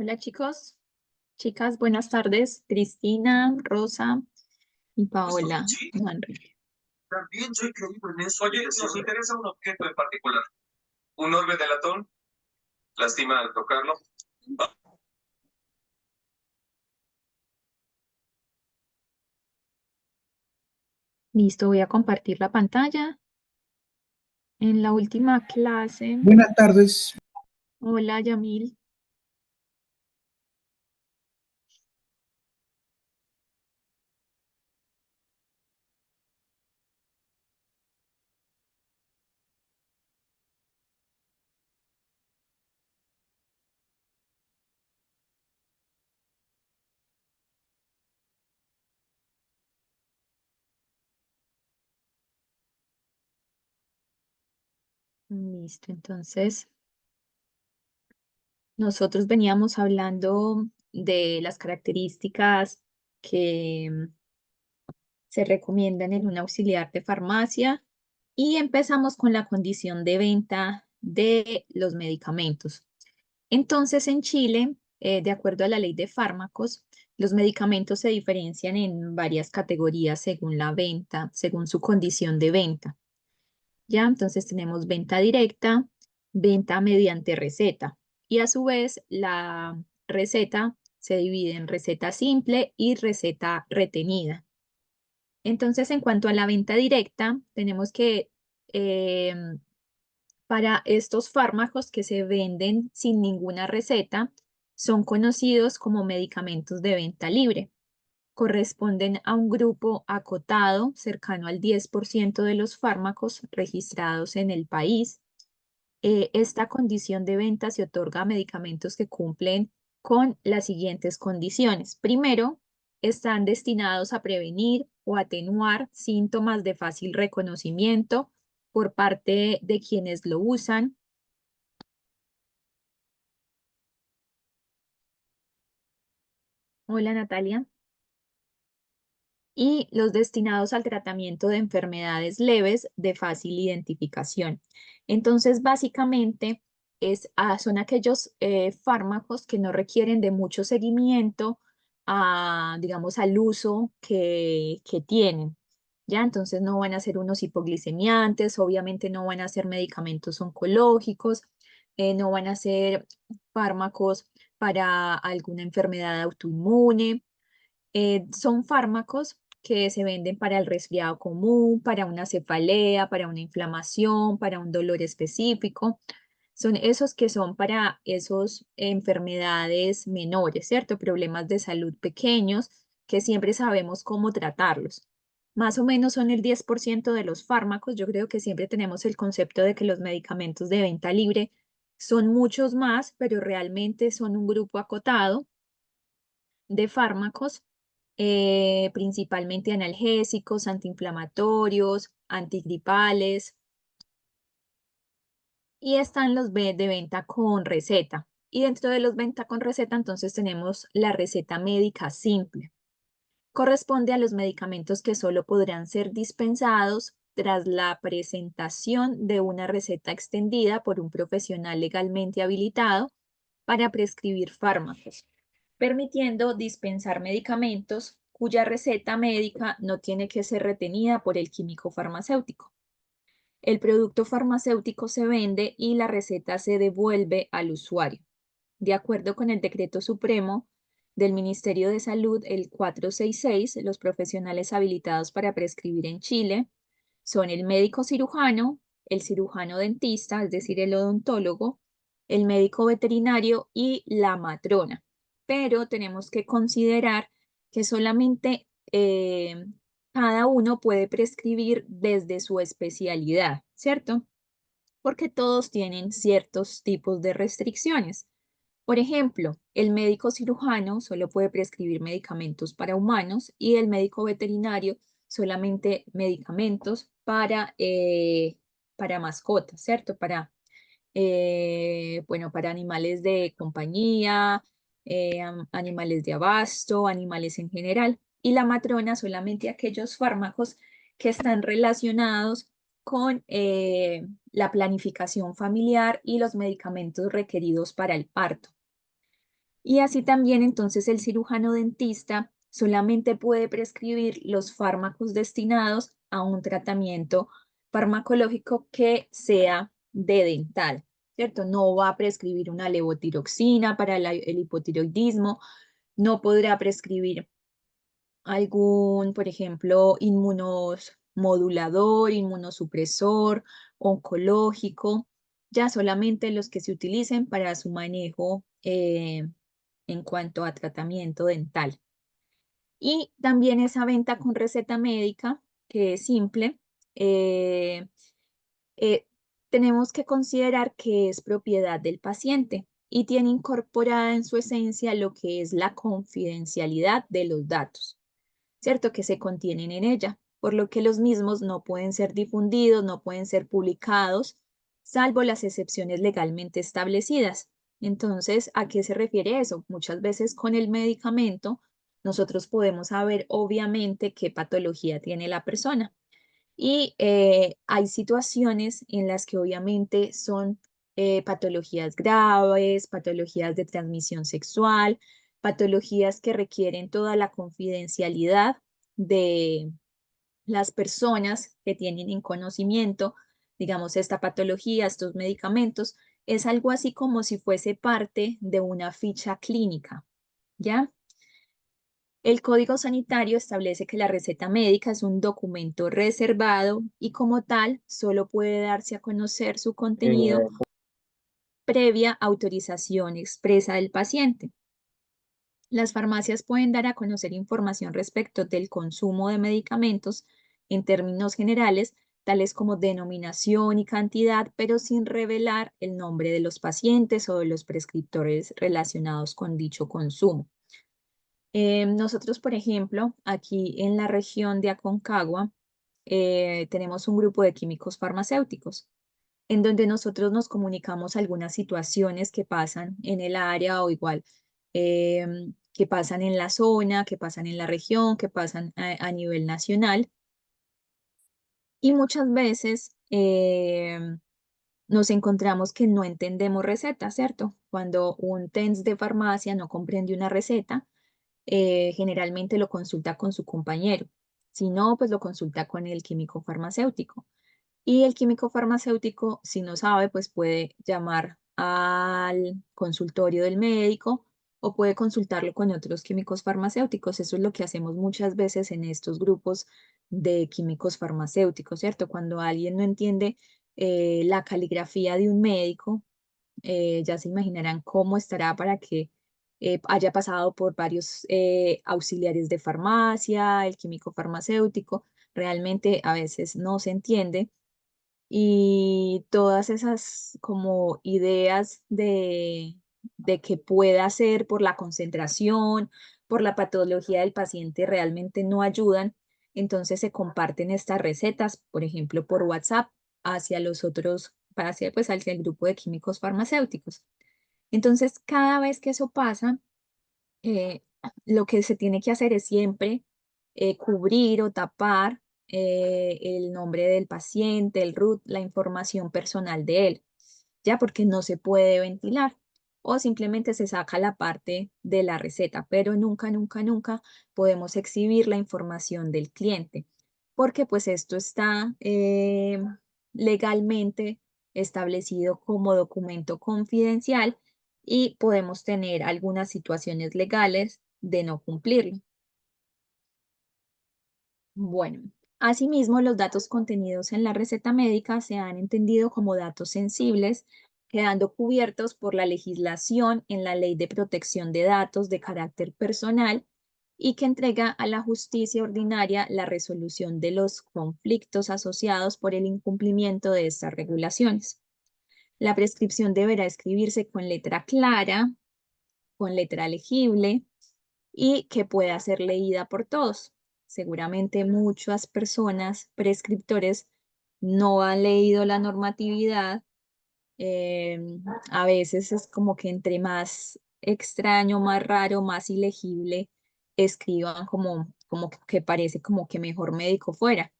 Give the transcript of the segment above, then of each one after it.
Hola chicos, chicas, buenas tardes. Cristina, Rosa y Paola. Sí, No, Enrique. también soy creído en eso. Oye, nos interesa un objeto en particular. ¿Un orbe de latón? ¿Lástima al tocarlo? Listo, voy a compartir la pantalla. En la última clase, Buenas tardes. hola Yamil. Listo, entonces nosotros veníamos hablando de las características que se recomiendan en un auxiliar de farmacia y empezamos con la condición de venta de los medicamentos. Entonces, en Chile, de acuerdo a la ley de fármacos, los medicamentos se diferencian en varias categorías según la venta, según su condición de venta. ¿Ya? Entonces tenemos venta directa, venta mediante receta y a su vez la receta se divide en receta simple y receta retenida. Entonces, en cuanto a la venta directa, tenemos que para estos fármacos que se venden sin ninguna receta, son conocidos como medicamentos de venta libre. Corresponden a un grupo acotado cercano al 10% de los fármacos registrados en el país. Esta condición de venta se otorga a medicamentos que cumplen con las siguientes condiciones. Primero, están destinados a prevenir o atenuar síntomas de fácil reconocimiento por parte de quienes lo usan. Hola Natalia. Y los destinados al tratamiento de enfermedades leves de fácil identificación. Entonces, básicamente, son aquellos fármacos que no requieren de mucho seguimiento digamos, al uso que tienen. ¿Ya? Entonces, no van a ser unos hipoglicemiantes, obviamente no van a ser medicamentos oncológicos, no van a ser fármacos para alguna enfermedad autoinmune. Son fármacos que se venden para el resfriado común, para una cefalea, para una inflamación, para un dolor específico. Son esos que son para esas enfermedades menores, ¿cierto? Problemas de salud pequeños que siempre sabemos cómo tratarlos. Más o menos son el 10% de los fármacos. Yo creo que siempre tenemos el concepto de que los medicamentos de venta libre son muchos más, pero realmente son un grupo acotado de fármacos, principalmente analgésicos, antiinflamatorios, antigripales, y están los de venta con receta. Y dentro de los venta con receta, entonces tenemos la receta médica simple. Corresponde a los medicamentos que solo podrán ser dispensados tras la presentación de una receta extendida por un profesional legalmente habilitado para prescribir fármacos, permitiendo dispensar medicamentos cuya receta médica no tiene que ser retenida por el químico farmacéutico. El producto farmacéutico se vende y la receta se devuelve al usuario. De acuerdo con el Decreto Supremo del Ministerio de Salud, el 466, los profesionales habilitados para prescribir en Chile son el médico cirujano, el cirujano dentista, es decir, el odontólogo, el médico veterinario y la matrona. Pero tenemos que considerar que solamente cada uno puede prescribir desde su especialidad, ¿cierto? Porque todos tienen ciertos tipos de restricciones. Por ejemplo, el médico cirujano solo puede prescribir medicamentos para humanos y el médico veterinario solamente medicamentos para mascotas, ¿cierto? Bueno, para animales de compañía, animales de abasto, animales en general. Y la matrona solamente aquellos fármacos que están relacionados con la planificación familiar y los medicamentos requeridos para el parto. Y así también entonces el cirujano dentista solamente puede prescribir los fármacos destinados a un tratamiento farmacológico que sea de dental, ¿cierto? No va a prescribir una levotiroxina para el hipotiroidismo, no podrá prescribir algún, por ejemplo, inmunomodulador, inmunosupresor, oncológico, ya solamente los que se utilicen para su manejo en cuanto a tratamiento dental. Y también esa venta con receta médica, que es simple, eh, eh, tenemos que considerar que es propiedad del paciente y tiene incorporada en su esencia lo que es la confidencialidad de los datos, ¿cierto? Que se contienen en ella, por lo que los mismos no pueden ser difundidos, no pueden ser publicados, salvo las excepciones legalmente establecidas. Entonces, ¿a qué se refiere eso? Muchas veces con el medicamento nosotros podemos saber obviamente qué patología tiene la persona. Y hay situaciones en las que obviamente son patologías graves, patologías de transmisión sexual, patologías que requieren toda la confidencialidad de las personas que tienen en conocimiento, digamos, esta patología, estos medicamentos. Es algo así como si fuese parte de una ficha clínica, ¿ya? El Código Sanitario establece que la receta médica es un documento reservado y como tal solo puede darse a conocer su contenido previa autorización expresa del paciente. Las farmacias pueden dar a conocer información respecto del consumo de medicamentos en términos generales, tales como denominación y cantidad, pero sin revelar el nombre de los pacientes o de los prescriptores relacionados con dicho consumo. Nosotros, por ejemplo, aquí en la región de Aconcagua, tenemos un grupo de químicos farmacéuticos, en donde nosotros nos comunicamos algunas situaciones que pasan en el área o igual que pasan en la zona, que pasan en la región, que pasan a nivel nacional. Y muchas veces nos encontramos que no entendemos recetas, ¿cierto? Cuando un TENS de farmacia no comprende una receta, generalmente lo consulta con su compañero. Si no, pues lo consulta con el químico farmacéutico. Y el químico farmacéutico, si no sabe, pues puede llamar al consultorio del médico o puede consultarlo con otros químicos farmacéuticos. Eso es lo que hacemos muchas veces en estos grupos de químicos farmacéuticos, ¿cierto? Cuando alguien no entiende la caligrafía de un médico, ya se imaginarán cómo estará para que haya pasado por varios auxiliares de farmacia, el químico farmacéutico. Realmente a veces no se entiende y todas esas como ideas de que pueda ser por la concentración, por la patología del paciente realmente no ayudan. Entonces se comparten estas recetas, por ejemplo, por WhatsApp hacia los otros, hacia, pues, hacia el grupo de químicos farmacéuticos. Entonces, cada vez que eso pasa, eh, lo que se tiene que hacer es siempre cubrir o tapar el nombre del paciente, el root, la información personal de él, ya porque no se puede ventilar o simplemente se saca la parte de la receta, pero nunca, nunca, nunca podemos exhibir la información del cliente, porque pues esto está legalmente establecido como documento confidencial y podemos tener algunas situaciones legales de no cumplirlo. Bueno, asimismo, los datos contenidos en la receta médica se han entendido como datos sensibles, quedando cubiertos por la legislación en la Ley de Protección de Datos de carácter personal y que entrega a la justicia ordinaria la resolución de los conflictos asociados por el incumplimiento de estas regulaciones. La prescripción deberá escribirse con letra clara, con letra legible y que pueda ser leída por todos. Seguramente muchas personas, prescriptores, no han leído la normatividad. eh, a veces es como que entre más extraño, más raro, más ilegible, escriban como que parece como que mejor médico fuera.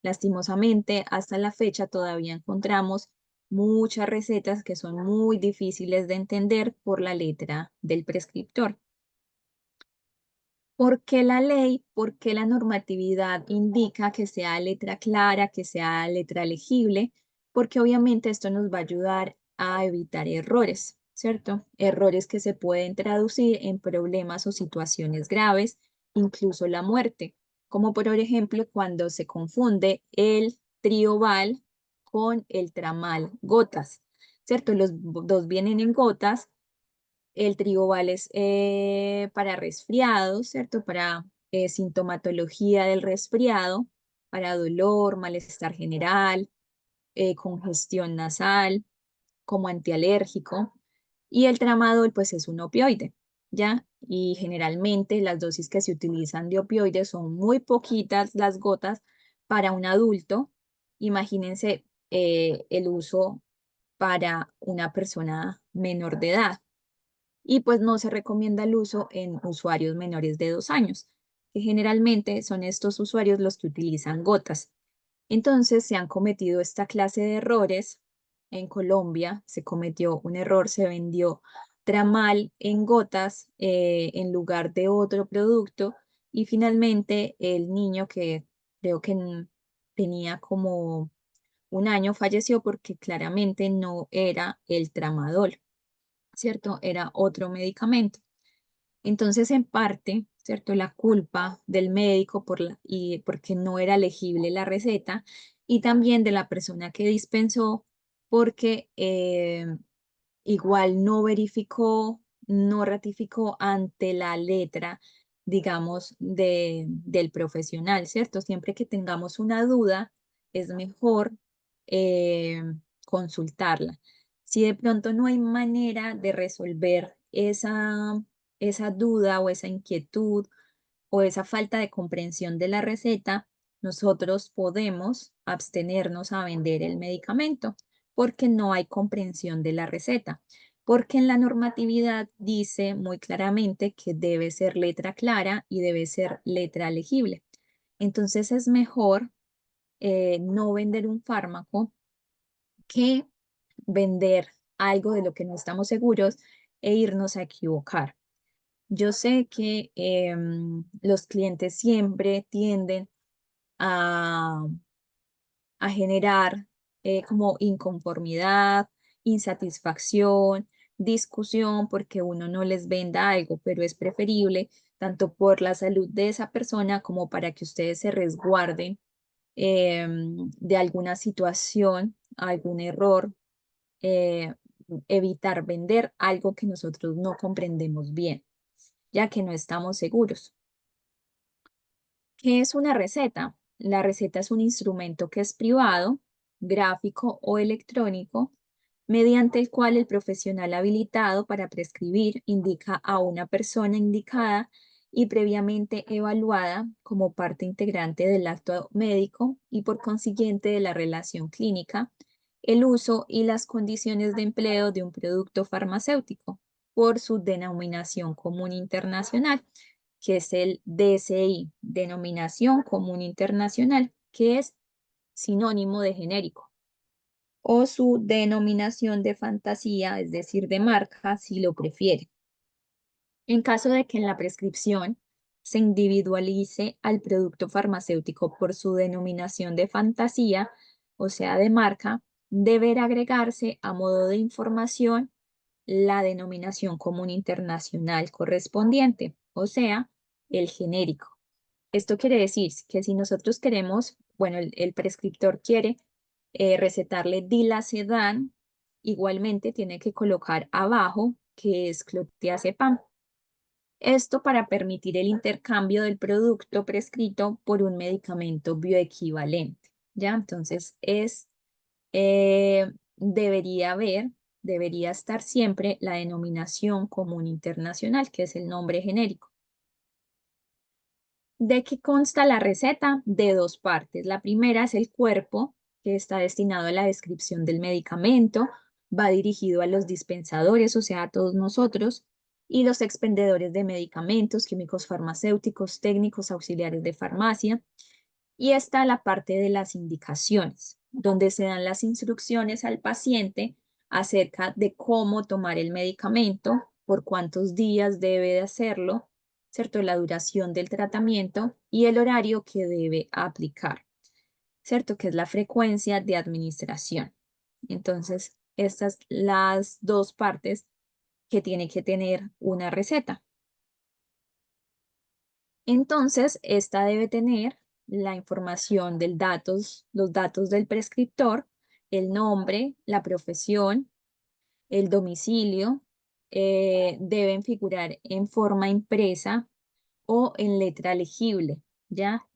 Lastimosamente, hasta la fecha todavía encontramos muchas recetas que son muy difíciles de entender por la letra del prescriptor. ¿Por qué la ley, por qué la normatividad indica que sea letra clara, que sea letra legible? Porque obviamente esto nos va a ayudar a evitar errores, ¿cierto? Errores que se pueden traducir en problemas o situaciones graves, incluso la muerte, como por ejemplo cuando se confunde el trioval con el tramal gotas, ¿cierto? Los dos vienen en gotas. El Trigobal es para resfriados, ¿cierto? Para sintomatología del resfriado, para dolor, malestar general, congestión nasal, como antialérgico. Y el tramadol, pues es un opioide, ¿ya? Y generalmente las dosis que se utilizan de opioides son muy poquitas las gotas para un adulto. Imagínense el uso para una persona menor de edad y pues no se recomienda el uso en usuarios menores de 2 años, que generalmente son estos usuarios los que utilizan gotas. Entonces se han cometido esta clase de errores. En Colombia se cometió un error, se vendió tramal en gotas en lugar de otro producto y finalmente el niño que creo que tenía como 1 año falleció porque claramente no era el tramadol, ¿cierto? Era otro medicamento. Entonces, en parte, ¿cierto? La culpa del médico y porque no era legible la receta y también de la persona que dispensó porque igual no verificó, no ratificó ante la letra, digamos, del profesional, ¿cierto? Siempre que tengamos una duda, es mejor eh, consultarla. Si de pronto no hay manera de resolver esa duda o esa inquietud o esa falta de comprensión de la receta, nosotros podemos abstenernos a vender el medicamento porque no hay comprensión de la receta, porque en la normatividad dice muy claramente que debe ser letra clara y debe ser letra legible. Entonces es mejor no vender un fármaco que vender algo de lo que no estamos seguros e irnos a equivocar. Yo sé que los clientes siempre tienden a, a generar como inconformidad, insatisfacción, discusión porque uno no les venda algo, pero es preferible tanto por la salud de esa persona como para que ustedes se resguarden de alguna situación, algún error, eh, evitar vender algo que nosotros no comprendemos bien, ya que no estamos seguros. ¿Qué es una receta? La receta es un instrumento que es privado, gráfico o electrónico, mediante el cual el profesional habilitado para prescribir indica a una persona indicada y previamente evaluada como parte integrante del acto médico y por consiguiente de la relación clínica, el uso y las condiciones de empleo de un producto farmacéutico por su denominación común internacional, que es el DSI, Denominación Común Internacional, que es sinónimo de genérico, o su denominación de fantasía, es decir, de marca, si lo prefiere. En caso de que en la prescripción se individualice al producto farmacéutico por su denominación de fantasía, o sea, de marca, deberá agregarse a modo de información la denominación común internacional correspondiente, o sea, el genérico. Esto quiere decir que si nosotros queremos, bueno, el prescriptor quiere recetarle dilacedan, igualmente tiene que colocar abajo que es clonazepam. Esto para permitir el intercambio del producto prescrito por un medicamento bioequivalente, ¿ya? Entonces debería estar siempre la denominación común internacional, que es el nombre genérico. ¿De qué consta la receta? De dos partes. La primera es el cuerpo, que está destinado a la descripción del medicamento, va dirigido a los dispensadores, o sea, a todos nosotros, y los expendedores de medicamentos, químicos farmacéuticos, técnicos auxiliares de farmacia. Y está la parte de las indicaciones. donde se dan las instrucciones al paciente acerca de cómo tomar el medicamento, por cuántos días debe de hacerlo, ¿cierto? La duración del tratamiento y el horario que debe aplicar, ¿cierto? Que es la frecuencia de administración. Entonces, estas las dos partes que tiene que tener una receta. Entonces, esta debe tener la información del datos, los datos del prescriptor, el nombre, la profesión, el domicilio, deben figurar en forma impresa o en letra legible, ¿ya?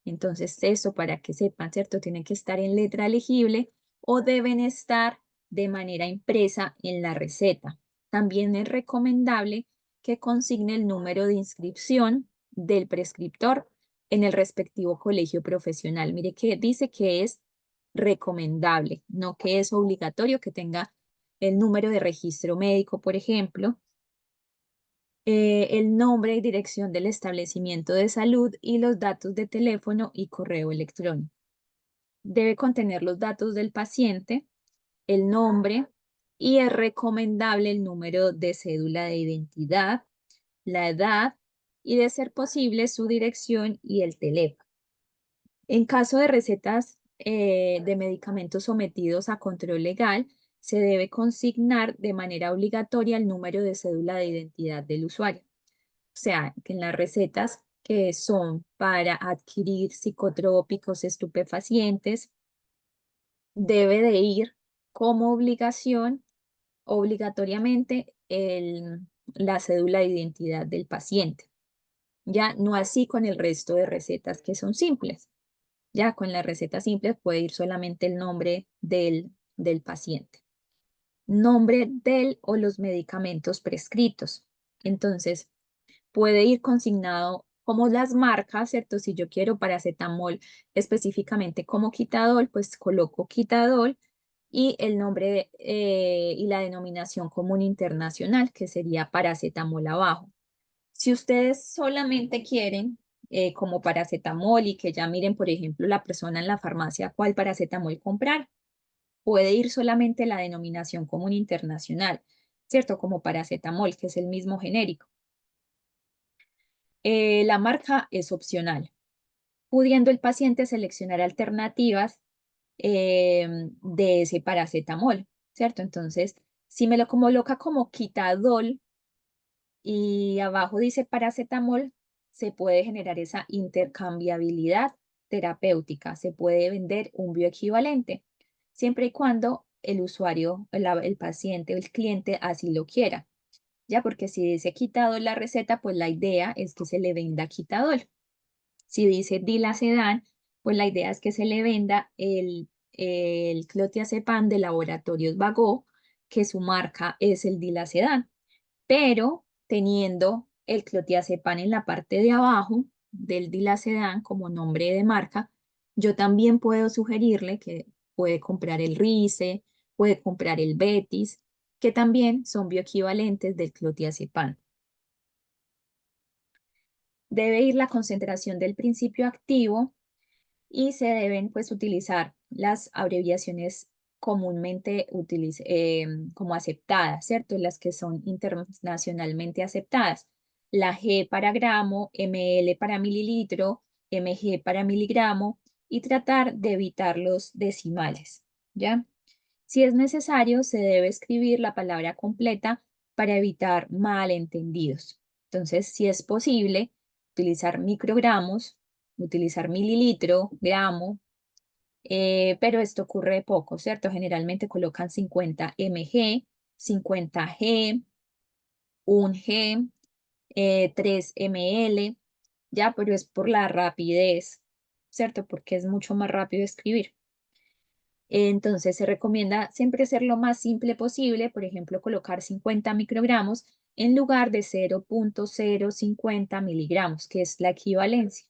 Entonces, eso para que sepan, ¿cierto? Tienen que estar en letra legible o deben estar de manera impresa en la receta. También es recomendable que consigne el número de inscripción del prescriptor en el respectivo colegio profesional. Mire que dice que es recomendable, no que es obligatorio que tenga el número de registro médico, por ejemplo, el nombre y dirección del establecimiento de salud y los datos de teléfono y correo electrónico. Debe contener los datos del paciente, el nombre y es recomendable el número de cédula de identidad, la edad y, de ser posible, su dirección y el teléfono. En caso de recetas de medicamentos sometidos a control legal, se debe consignar de manera obligatoria el número de cédula de identidad del usuario. O sea, que en las recetas que son para adquirir psicotrópicos, estupefacientes, debe de ir como obligación, obligatoriamente, la cédula de identidad del paciente. Ya no así con el resto de recetas que son simples. Ya con las recetas simples puede ir solamente el nombre del paciente. Nombre del o los medicamentos prescritos. Entonces, puede ir consignado como las marcas, ¿cierto? Si yo quiero paracetamol específicamente como Quitadol, pues coloco Quitadol y el nombre y la denominación común internacional, que sería paracetamol abajo. Si ustedes solamente quieren como paracetamol y que ya miren, por ejemplo, la persona en la farmacia cuál paracetamol comprar, puede ir solamente la denominación común internacional, ¿cierto? Como paracetamol, que es el mismo genérico. La marca es opcional, pudiendo el paciente seleccionar alternativas de ese paracetamol, ¿cierto? Entonces, si me lo coloca como Quitadol y abajo dice paracetamol, se puede generar esa intercambiabilidad terapéutica, se puede vender un bioequivalente, siempre y cuando el usuario, el paciente o el cliente así lo quiera. Ya, porque si dice Quitadol la receta, pues la idea es que se le venda Quitadol. Si dice Dilacedan, pues la idea es que se le venda el clotiazepam de Laboratorios Bagó, que su marca es el Dilacedan, pero teniendo el clotiazepam en la parte de abajo del Dilacedan como nombre de marca, yo también puedo sugerirle que puede comprar el Rice, puede comprar el Betis, que también son bioequivalentes del clotiazepam. Debe ir la concentración del principio activo y se deben pues utilizar las abreviaciones comúnmente como aceptadas, ¿cierto? Las que son internacionalmente aceptadas. La G para gramo, ml para mililitro, mg para miligramo y tratar de evitar los decimales, ¿ya? Si es necesario, se debe escribir la palabra completa para evitar malentendidos. Entonces, si es posible, utilizar microgramos, utilizar mililitro, gramo, pero esto ocurre poco, ¿cierto? Generalmente colocan 50 mg, 50 g, 1 g, 3 ml, ya, pero es por la rapidez, ¿cierto? Porque es mucho más rápido escribir. Entonces se recomienda siempre ser lo más simple posible, por ejemplo, colocar 50 microgramos en lugar de 0,050 miligramos, que es la equivalencia,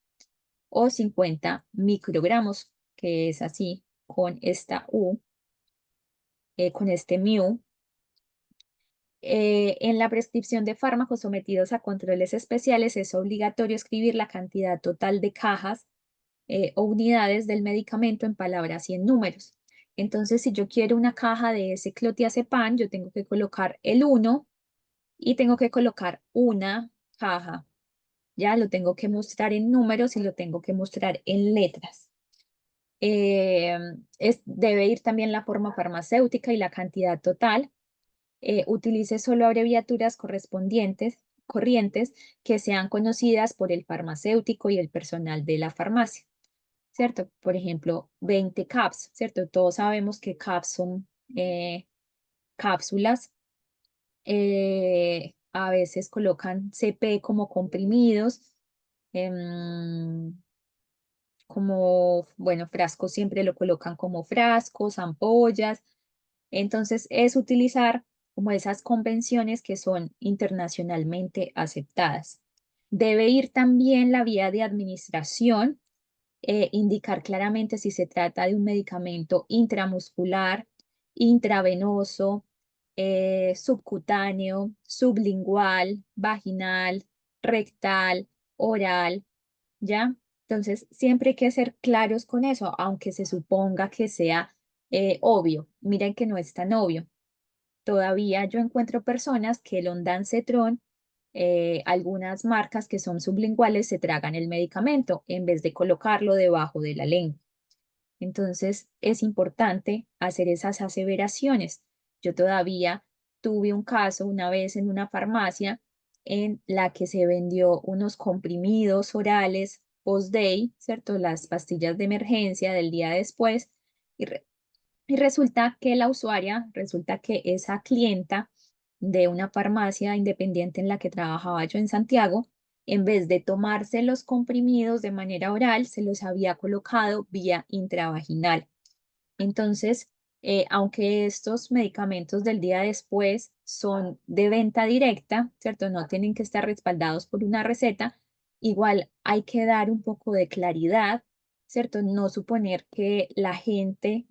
o 50 microgramos, que es así, con esta U, con este mu. En la prescripción de fármacos sometidos a controles especiales es obligatorio escribir la cantidad total de cajas o unidades del medicamento en palabras y en números. Entonces, si yo quiero una caja de ese clothiazepam, yo tengo que colocar el 1 y tengo que colocar una caja. Ya lo tengo que mostrar en números y lo tengo que mostrar en letras. Debe ir también la forma farmacéutica y la cantidad total. Utilice solo abreviaturas corrientes que sean conocidas por el farmacéutico y el personal de la farmacia, ¿cierto? Por ejemplo, 20 caps, ¿cierto? Todos sabemos que caps son cápsulas. A veces colocan CP como comprimidos, em, como, bueno, frascos siempre lo colocan como frascos, ampollas. Entonces, es utilizar como esas convenciones que son internacionalmente aceptadas. Debe ir también la vía de administración, indicar claramente si se trata de un medicamento intramuscular, intravenoso, subcutáneo, sublingual, vaginal, rectal, oral, ¿ya? Entonces, siempre hay que ser claros con eso, aunque se suponga que sea obvio. Miren que no es tan obvio. Todavía yo encuentro personas que el ondansetron, algunas marcas que son sublinguales, se tragan el medicamento en vez de colocarlo debajo de la lengua. Entonces, es importante hacer esas aseveraciones. Yo todavía tuve un caso una vez en una farmacia en la que se vendió unos comprimidos orales post-day, ¿cierto? Las pastillas de emergencia del día después. Y, y resulta que la usuaria, resulta que esa clienta de una farmacia independiente en la que trabajaba yo en Santiago, en vez de tomarse los comprimidos de manera oral, se los había colocado vía intravaginal. Entonces, aunque estos medicamentos del día después son de venta directa, ¿cierto? No tienen que estar respaldados por una receta, igual hay que dar un poco de claridad, ¿cierto? No suponer que la gente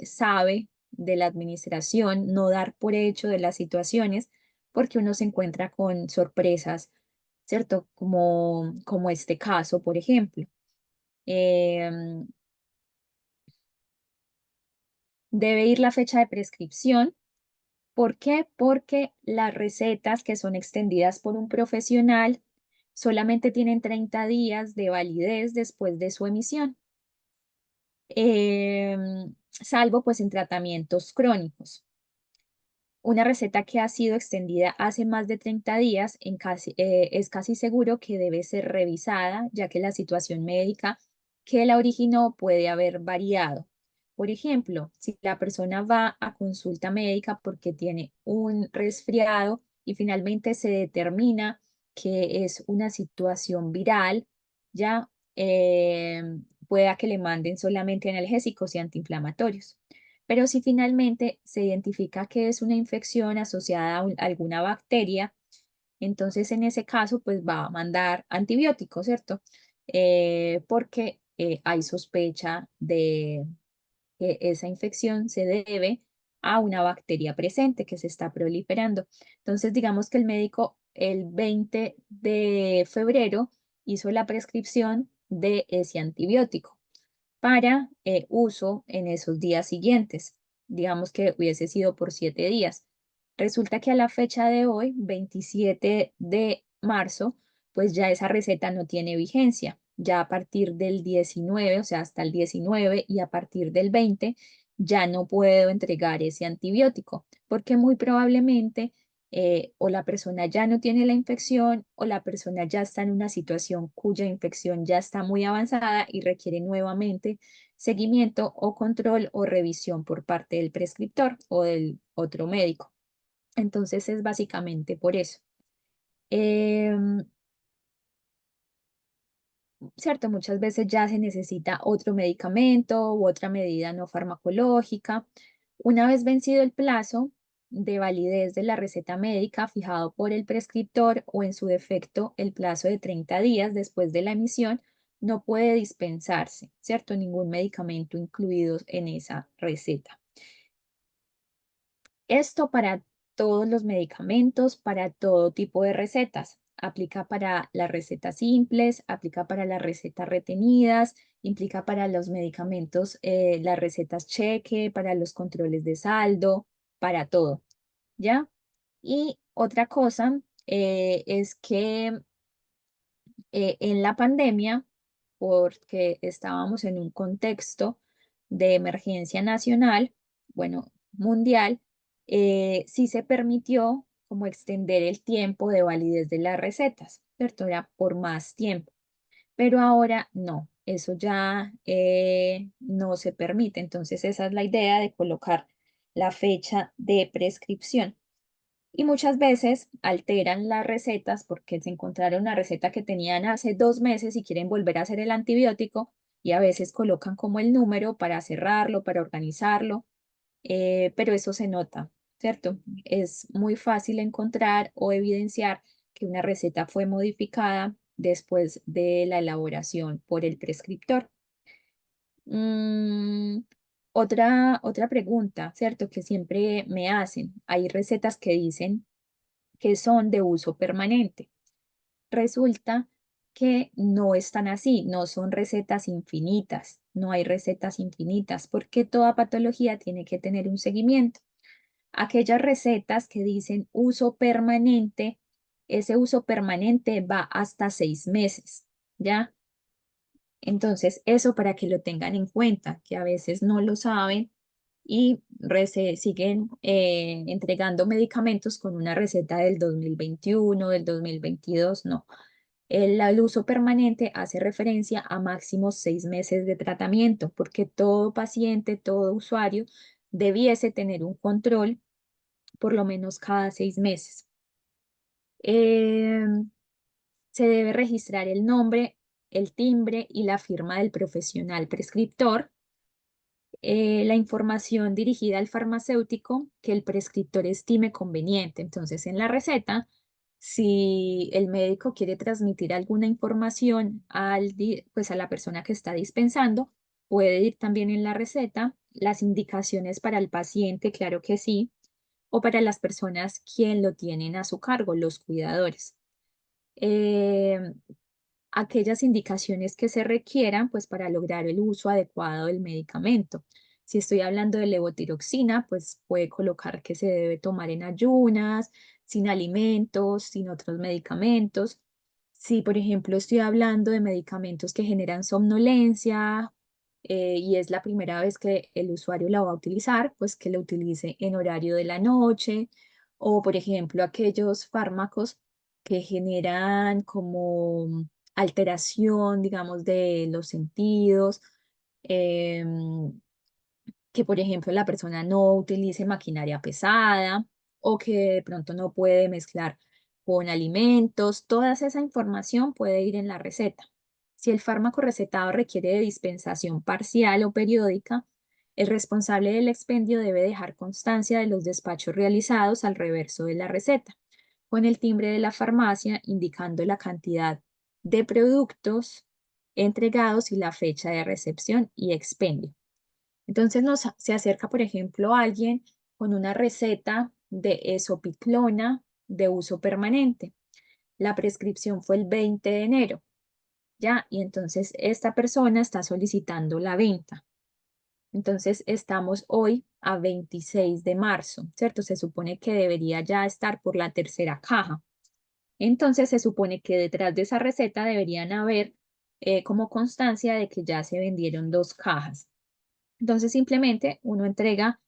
sabe de la administración, no dar por hecho de las situaciones, porque uno se encuentra con sorpresas, ¿cierto? Como este caso, por ejemplo. Em, Debe ir la fecha de prescripción. ¿Por qué? Porque las recetas que son extendidas por un profesional solamente tienen 30 días de validez después de su emisión, salvo pues en tratamientos crónicos. Una receta que ha sido extendida hace más de 30 días es casi seguro que debe ser revisada, ya que la situación médica que la originó puede haber variado. Por ejemplo, si la persona va a consulta médica porque tiene un resfriado y finalmente se determina que es una situación viral, ya pueda que le manden solamente analgésicos y antiinflamatorios. Pero si finalmente se identifica que es una infección asociada a alguna bacteria, entonces en ese caso pues va a mandar antibióticos, ¿cierto? Porque hay sospecha de que esa infección se debe a una bacteria presente que se está proliferando. Entonces digamos que el médico el 20 de febrero hizo la prescripción de ese antibiótico para uso en esos días siguientes. Digamos que hubiese sido por 7 días. Resulta que a la fecha de hoy, 27 de marzo, pues ya esa receta no tiene vigencia. Ya a partir del 19, o sea, hasta el 19 y a partir del 20, ya no puedo entregar ese antibiótico, porque muy probablemente o la persona ya no tiene la infección o la persona ya está en una situación cuya infección ya está muy avanzada y requiere nuevamente seguimiento o control o revisión por parte del prescriptor o del otro médico. Entonces es básicamente por eso. Em, ¿Cierto? Muchas veces ya se necesita otro medicamento u otra medida no farmacológica. Una vez vencido el plazo de validez de la receta médica fijado por el prescriptor o en su defecto el plazo de 30 días después de la emisión, no puede dispensarse, ¿cierto? Ningún medicamento incluido en esa receta. Esto para todos los medicamentos, para todo tipo de recetas. Aplica para las recetas simples, aplica para las recetas retenidas implica para los medicamentos las recetas cheque, para los controles de saldo, para todo, ¿ya? Y otra cosa es que en la pandemia, porque estábamos en un contexto de emergencia nacional, bueno, mundial, sí se permitió como extender el tiempo de validez de las recetas, ¿cierto? Era por más tiempo, pero ahora no, eso ya no se permite. Entonces, esa es la idea de colocar la fecha de prescripción. Y muchas veces alteran las recetas porque se encontraron una receta que tenían hace 2 meses y quieren volver a hacer el antibiótico y a veces colocan como el número para cerrarlo, para organizarlo, pero eso se nota, ¿cierto? Es muy fácil encontrar o evidenciar que una receta fue modificada después de la elaboración por el prescriptor. Mm, otra pregunta, ¿cierto? Que siempre me hacen. Hay recetas que dicen que son de uso permanente. Resulta que no están así, no son recetas infinitas, no hay recetas infinitas, porque toda patología tiene que tener un seguimiento. Aquellas recetas que dicen uso permanente, ese uso permanente va hasta 6 meses, ¿ya? Entonces, eso para que lo tengan en cuenta, que a veces no lo saben y se siguen entregando medicamentos con una receta del 2021, del 2022, no. El uso permanente hace referencia a máximo 6 meses de tratamiento, porque todo paciente, todo usuario debiese tener un control por lo menos cada 6 meses. Em, Se debe registrar el nombre, el timbre y la firma del profesional prescriptor, la información dirigida al farmacéutico que el prescriptor estime conveniente. Entonces, en la receta, si el médico quiere transmitir alguna información pues a la persona que está dispensando, puede ir también en la receta las indicaciones para el paciente, claro que sí, o para las personas quien lo tienen a su cargo, los cuidadores. Eh, Aquellas indicaciones que se requieran pues para lograr el uso adecuado del medicamento. Si estoy hablando de levotiroxina, pues puede colocar que se debe tomar en ayunas, sin alimentos, sin otros medicamentos. Si, por ejemplo, estoy hablando de medicamentos que generan somnolencia y es la primera vez que el usuario la va a utilizar, pues que lo utilice en horario de la noche. O, por ejemplo, aquellos fármacos que generan como alteración, digamos, de los sentidos, em, que por ejemplo la persona no utilice maquinaria pesada o que de pronto no puede mezclar con alimentos, toda esa información puede ir en la receta. Si el fármaco recetado requiere de dispensación parcial o periódica, el responsable del expendio debe dejar constancia de los despachos realizados al reverso de la receta, con el timbre de la farmacia indicando la cantidad de productos entregados y la fecha de recepción y expendio. Entonces se acerca, por ejemplo, alguien con una receta de esopiclona de uso permanente. La prescripción fue el 20 de enero, ¿ya? Y entonces esta persona está solicitando la venta. Entonces estamos hoy a 26 de marzo, ¿cierto? Se supone que debería ya estar por la tercera caja. Entonces se supone que detrás de esa receta deberían haber como constancia de que ya se vendieron 2 cajas. Entonces simplemente uno entrega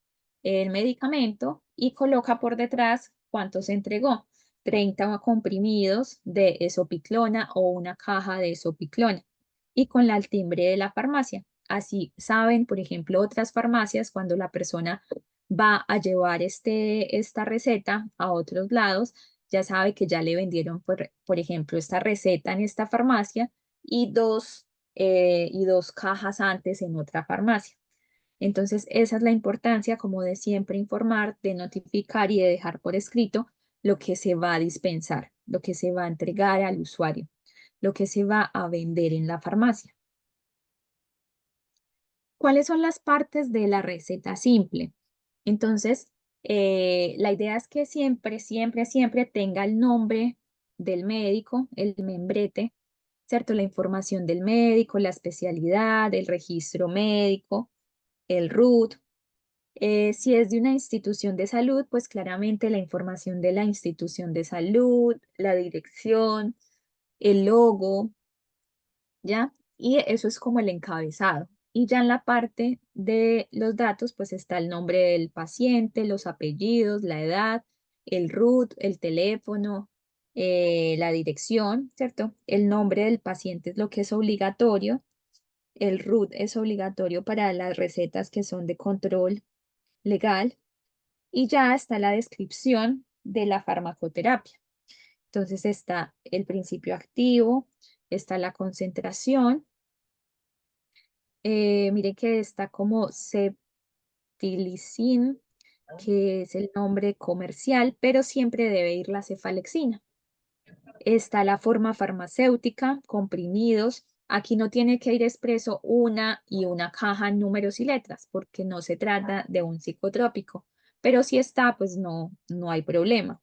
el medicamento y coloca por detrás cuánto se entregó. 30 comprimidos de esopiclona o una caja de esopiclona y con el timbre de la farmacia. Así saben, por ejemplo, otras farmacias cuando la persona va a llevar esta receta a otros lados, ya sabe que ya le vendieron, por ejemplo, esta receta en esta farmacia y dos cajas antes en otra farmacia. Entonces, esa es la importancia, como de siempre informar, de notificar y de dejar por escrito lo que se va a dispensar, lo que se va a entregar al usuario, lo que se va a vender en la farmacia. ¿Cuáles son las partes de la receta simple? Entonces, la idea es que siempre, siempre, siempre tenga el nombre del médico, el membrete, ¿cierto? La información del médico, la especialidad, el registro médico, el RUT. Si es de una institución de salud, pues claramente la información de la institución de salud, la dirección, el logo, ¿ya? Y eso es como el encabezado. Y ya en la parte de los datos, pues está el nombre del paciente, los apellidos, la edad, el RUT, el teléfono, la dirección, ¿cierto? El nombre del paciente es lo que es obligatorio. El RUT es obligatorio para las recetas que son de control legal. Y ya está la descripción de la farmacoterapia. Entonces está el principio activo, está la concentración. Miren que está como cetirizine, que es el nombre comercial, pero siempre debe ir la cefalexina. Está la forma farmacéutica, comprimidos. Aquí no tiene que ir expreso una y una caja en números y letras, porque no se trata de un psicotrópico. Pero si está, pues no hay problema,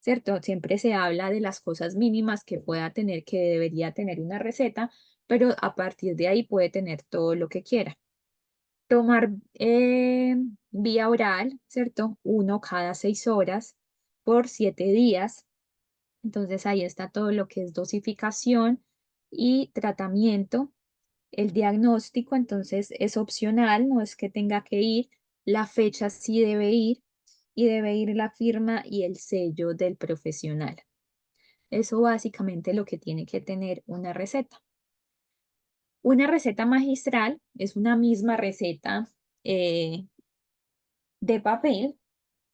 ¿cierto? Siempre se habla de las cosas mínimas que pueda tener, que debería tener una receta, pero a partir de ahí puede tener todo lo que quiera. Tomar vía oral, ¿cierto? Uno cada 6 horas por 7 días. Entonces ahí está todo lo que es dosificación y tratamiento. El diagnóstico, entonces, es opcional, no es que tenga que ir. La fecha sí debe ir y debe ir la firma y el sello del profesional. Eso básicamente lo que tiene que tener una receta. Una receta magistral es una misma receta eh, de papel,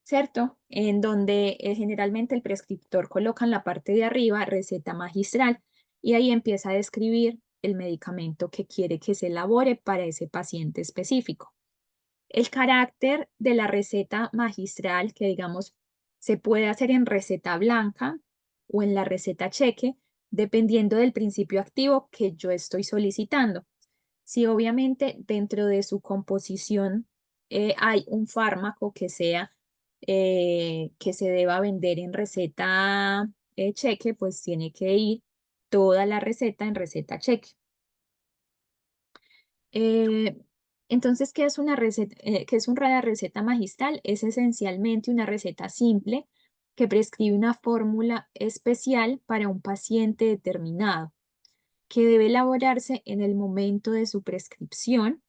¿cierto? En donde generalmente el prescriptor coloca en la parte de arriba receta magistral y ahí empieza a describir el medicamento que quiere que se elabore para ese paciente específico. El carácter de la receta magistral, que digamos se puede hacer en receta blanca o en la receta cheque, dependiendo del principio activo que yo estoy solicitando. Si obviamente dentro de su composición hay un fármaco que sea que se deba vender en receta cheque, pues tiene que ir toda la receta en receta cheque. Eh, entonces, ¿qué es una receta, qué es una receta magistral? Es esencialmente una receta simple que prescribe una fórmula especial para un paciente determinado, que debe elaborarse en el momento de su prescripción.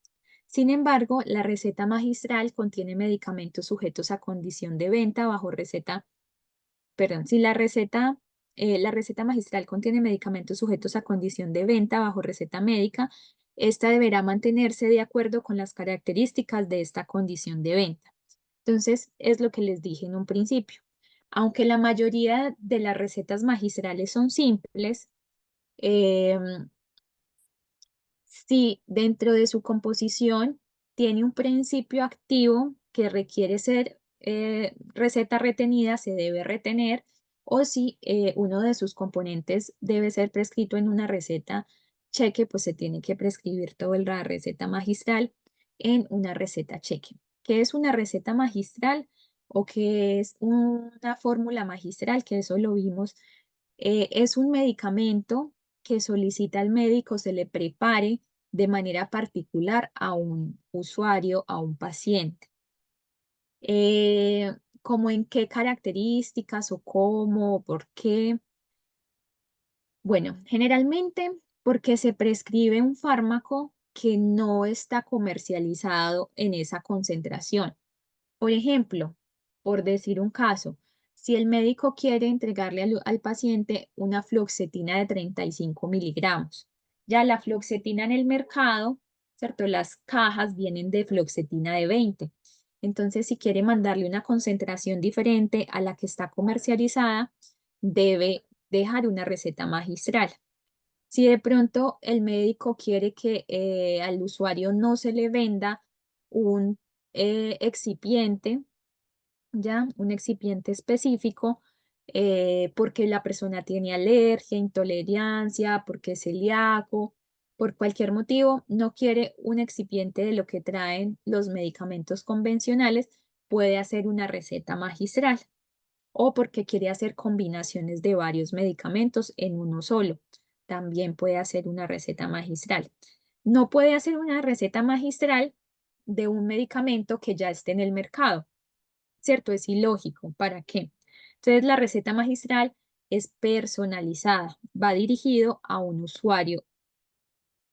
Sin embargo, la receta magistral contiene medicamentos sujetos a condición de venta bajo receta, perdón, si la receta magistral contiene medicamentos sujetos a condición de venta bajo receta médica, esta deberá mantenerse de acuerdo con las características de esta condición de venta. Entonces, es lo que les dije en un principio. Aunque la mayoría de las recetas magistrales son simples, em, si dentro de su composición tiene un principio activo que requiere ser receta retenida, se debe retener, o si uno de sus componentes debe ser prescrito en una receta cheque, pues se tiene que prescribir toda la receta magistral en una receta cheque. ¿Qué es una receta magistral o qué es una fórmula magistral? Que eso lo vimos. Es un medicamento que solicita al médico se le prepare de manera particular a un usuario, a un paciente. ¿Cómo en qué características o cómo o por qué? Bueno, generalmente porque se prescribe un fármaco que no está comercializado en esa concentración. Por ejemplo, por decir un caso, si el médico quiere entregarle al paciente una fluoxetina de 35 miligramos, ya la fluoxetina en el mercado, ¿cierto? Las cajas vienen de fluoxetina de 20. Entonces, si quiere mandarle una concentración diferente a la que está comercializada, debe dejar una receta magistral. Si de pronto el médico quiere que al usuario no se le venda un excipiente, ya un excipiente específico, porque la persona tiene alergia, intolerancia, porque es celíaco, por cualquier motivo, no quiere un excipiente de lo que traen los medicamentos convencionales, puede hacer una receta magistral o porque quiere hacer combinaciones de varios medicamentos en uno solo. también puede hacer una receta magistral. No puede hacer una receta magistral de un medicamento que ya esté en el mercado, ¿cierto? Es ilógico. ¿Para qué? Entonces, la receta magistral es personalizada, va dirigido a un usuario.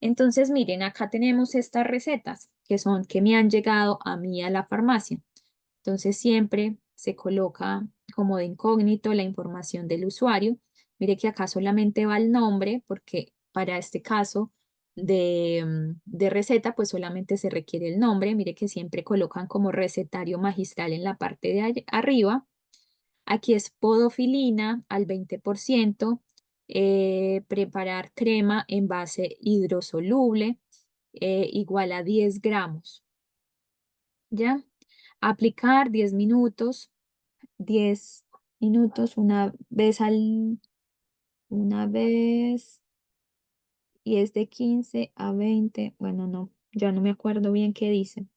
Entonces, miren, acá tenemos estas recetas que me han llegado a mí a la farmacia. Entonces, siempre se coloca como de incógnito la información del usuario. Mire que acá solamente va el nombre, porque para este caso de receta, pues solamente se requiere el nombre. Mire que siempre colocan como recetario magistral en la parte de arriba. Aquí es podofilina al 20%, preparar crema en base hidrosoluble, igual a 10 gramos, ¿ya? Aplicar 10 minutos una vez, y es de 15 a 20, bueno, no, ya no me acuerdo bien qué dice,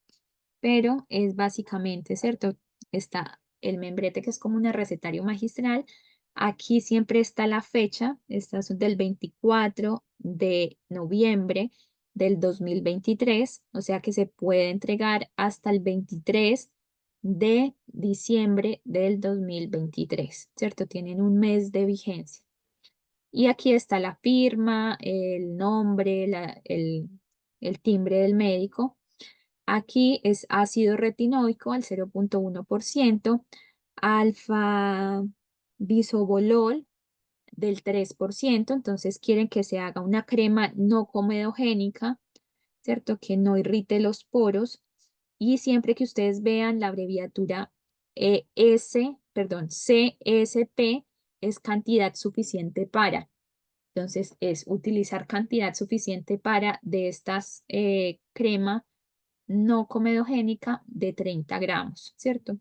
pero es básicamente, ¿cierto? Está el membrete, que es como un recetario magistral. Aquí siempre está la fecha, esta es del 24 de noviembre del 2023, o sea que se puede entregar hasta el 23 de diciembre del 2023, ¿cierto? Tienen un mes de vigencia. Y aquí está la firma, el nombre, el timbre del médico. Aquí es ácido retinoico al 0,1%, alfa bisobolol del 3%, entonces quieren que se haga una crema no comedogénica, ¿cierto? Que no irrite los poros, y siempre que ustedes vean la abreviatura CSP, es cantidad suficiente para. Entonces es utilizar cantidad suficiente para de estas crema no comedogénica de 30 gramos, ¿cierto?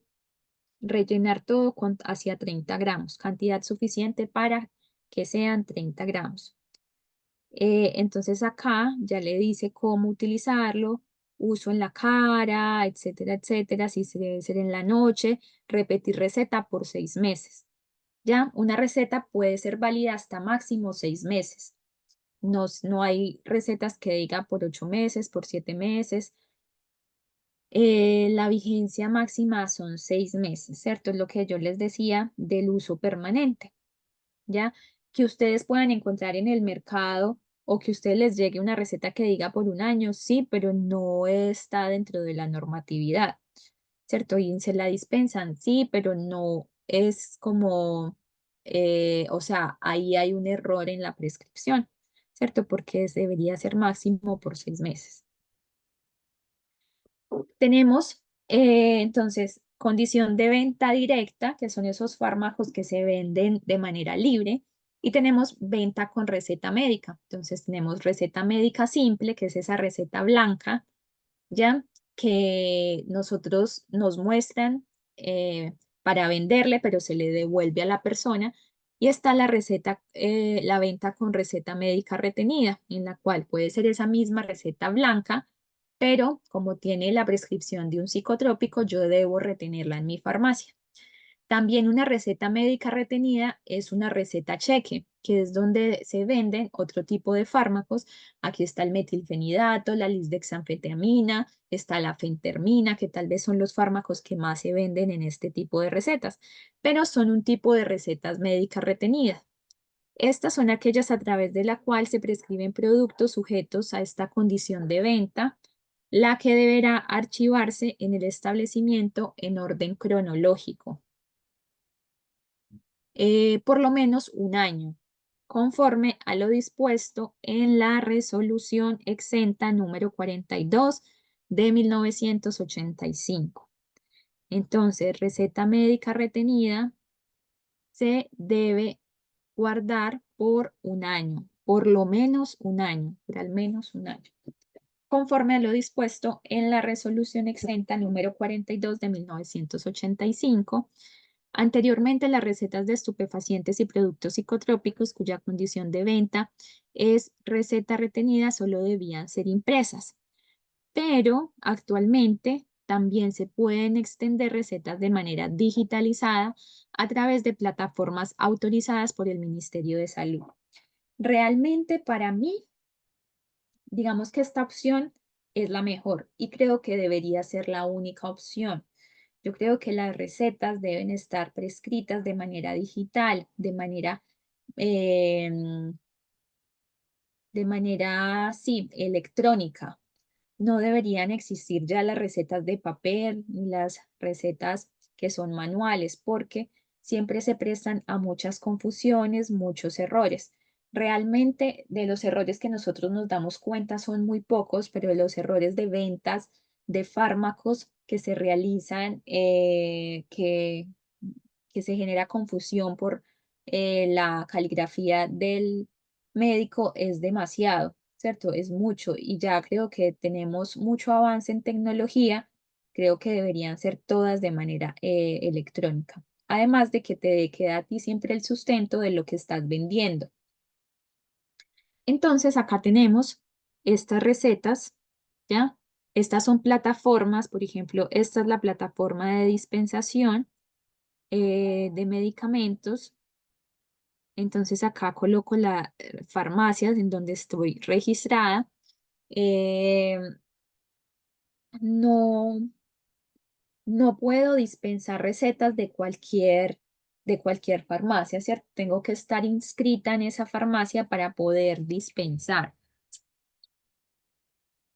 Rellenar todo hacia 30 gramos, cantidad suficiente para que sean 30 gramos. Entonces acá ya le dice cómo utilizarlo, uso en la cara, etcétera, etcétera, si se debe ser en la noche, repetir receta por 6 meses. Ya, una receta puede ser válida hasta máximo 6 meses. No hay recetas que diga por 8 meses, por 7 meses. La vigencia máxima son 6 meses, ¿cierto? Es lo que yo les decía del uso permanente, ¿ya? Que ustedes puedan encontrar en el mercado o que a ustedes les llegue una receta que diga por un año, sí, pero no está dentro de la normatividad, ¿cierto? Y se la dispensan, sí, pero no es como, o sea, ahí hay un error en la prescripción, ¿cierto? Porque debería ser máximo por 6 meses. Tenemos entonces condición de venta directa, que son esos fármacos que se venden de manera libre, y tenemos venta con receta médica. Entonces tenemos receta médica simple, que es esa receta blanca, ¿ya? Que nosotros nos muestran para venderle, pero se le devuelve a la persona. Y está la receta, la venta con receta médica retenida, en la cual puede ser esa misma receta blanca, pero como tiene la prescripción de un psicotrópico, yo debo retenerla en mi farmacia. También una receta médica retenida es una receta cheque, que es donde se venden otro tipo de fármacos. Aquí está el metilfenidato, la lisdexanfetamina, está la fentermina, que tal vez son los fármacos que más se venden en este tipo de recetas, pero son un tipo de recetas médicas retenidas. Estas son aquellas a través de la cual se prescriben productos sujetos a esta condición de venta, la que deberá archivarse en el establecimiento en orden cronológico, por lo menos un año, conforme a lo dispuesto en la resolución exenta número 42 de 1985. Entonces, receta médica retenida se debe guardar por un año, por lo menos un año, por al menos un año, conforme a lo dispuesto en la resolución exenta número 42 de 1985. Anteriormente, las recetas de estupefacientes y productos psicotrópicos cuya condición de venta es receta retenida solo debían ser impresas, pero actualmente también se pueden extender recetas de manera digitalizada a través de plataformas autorizadas por el Ministerio de Salud. Realmente para mí, digamos que esta opción es la mejor y creo que debería ser la única opción. Yo creo que las recetas deben estar prescritas de manera digital, em, sí, electrónica. No deberían existir ya las recetas de papel ni las recetas que son manuales, porque siempre se prestan a muchas confusiones, muchos errores. Realmente de los errores que nosotros nos damos cuenta son muy pocos, pero los errores de ventas de fármacos que se realizan, que se genera confusión por la caligrafía del médico es demasiado, ¿cierto? Es mucho y ya creo que tenemos mucho avance en tecnología, creo que deberían ser todas de manera electrónica. Además de que te queda a ti siempre el sustento de lo que estás vendiendo. Entonces, acá tenemos estas recetas, ¿ya? Estas son plataformas, por ejemplo, esta es la plataforma de dispensación de medicamentos. Entonces acá coloco las farmacias en donde estoy registrada. Eh, no, no puedo dispensar recetas de cualquier farmacia, ¿cierto? Tengo que estar inscrita en esa farmacia para poder dispensar.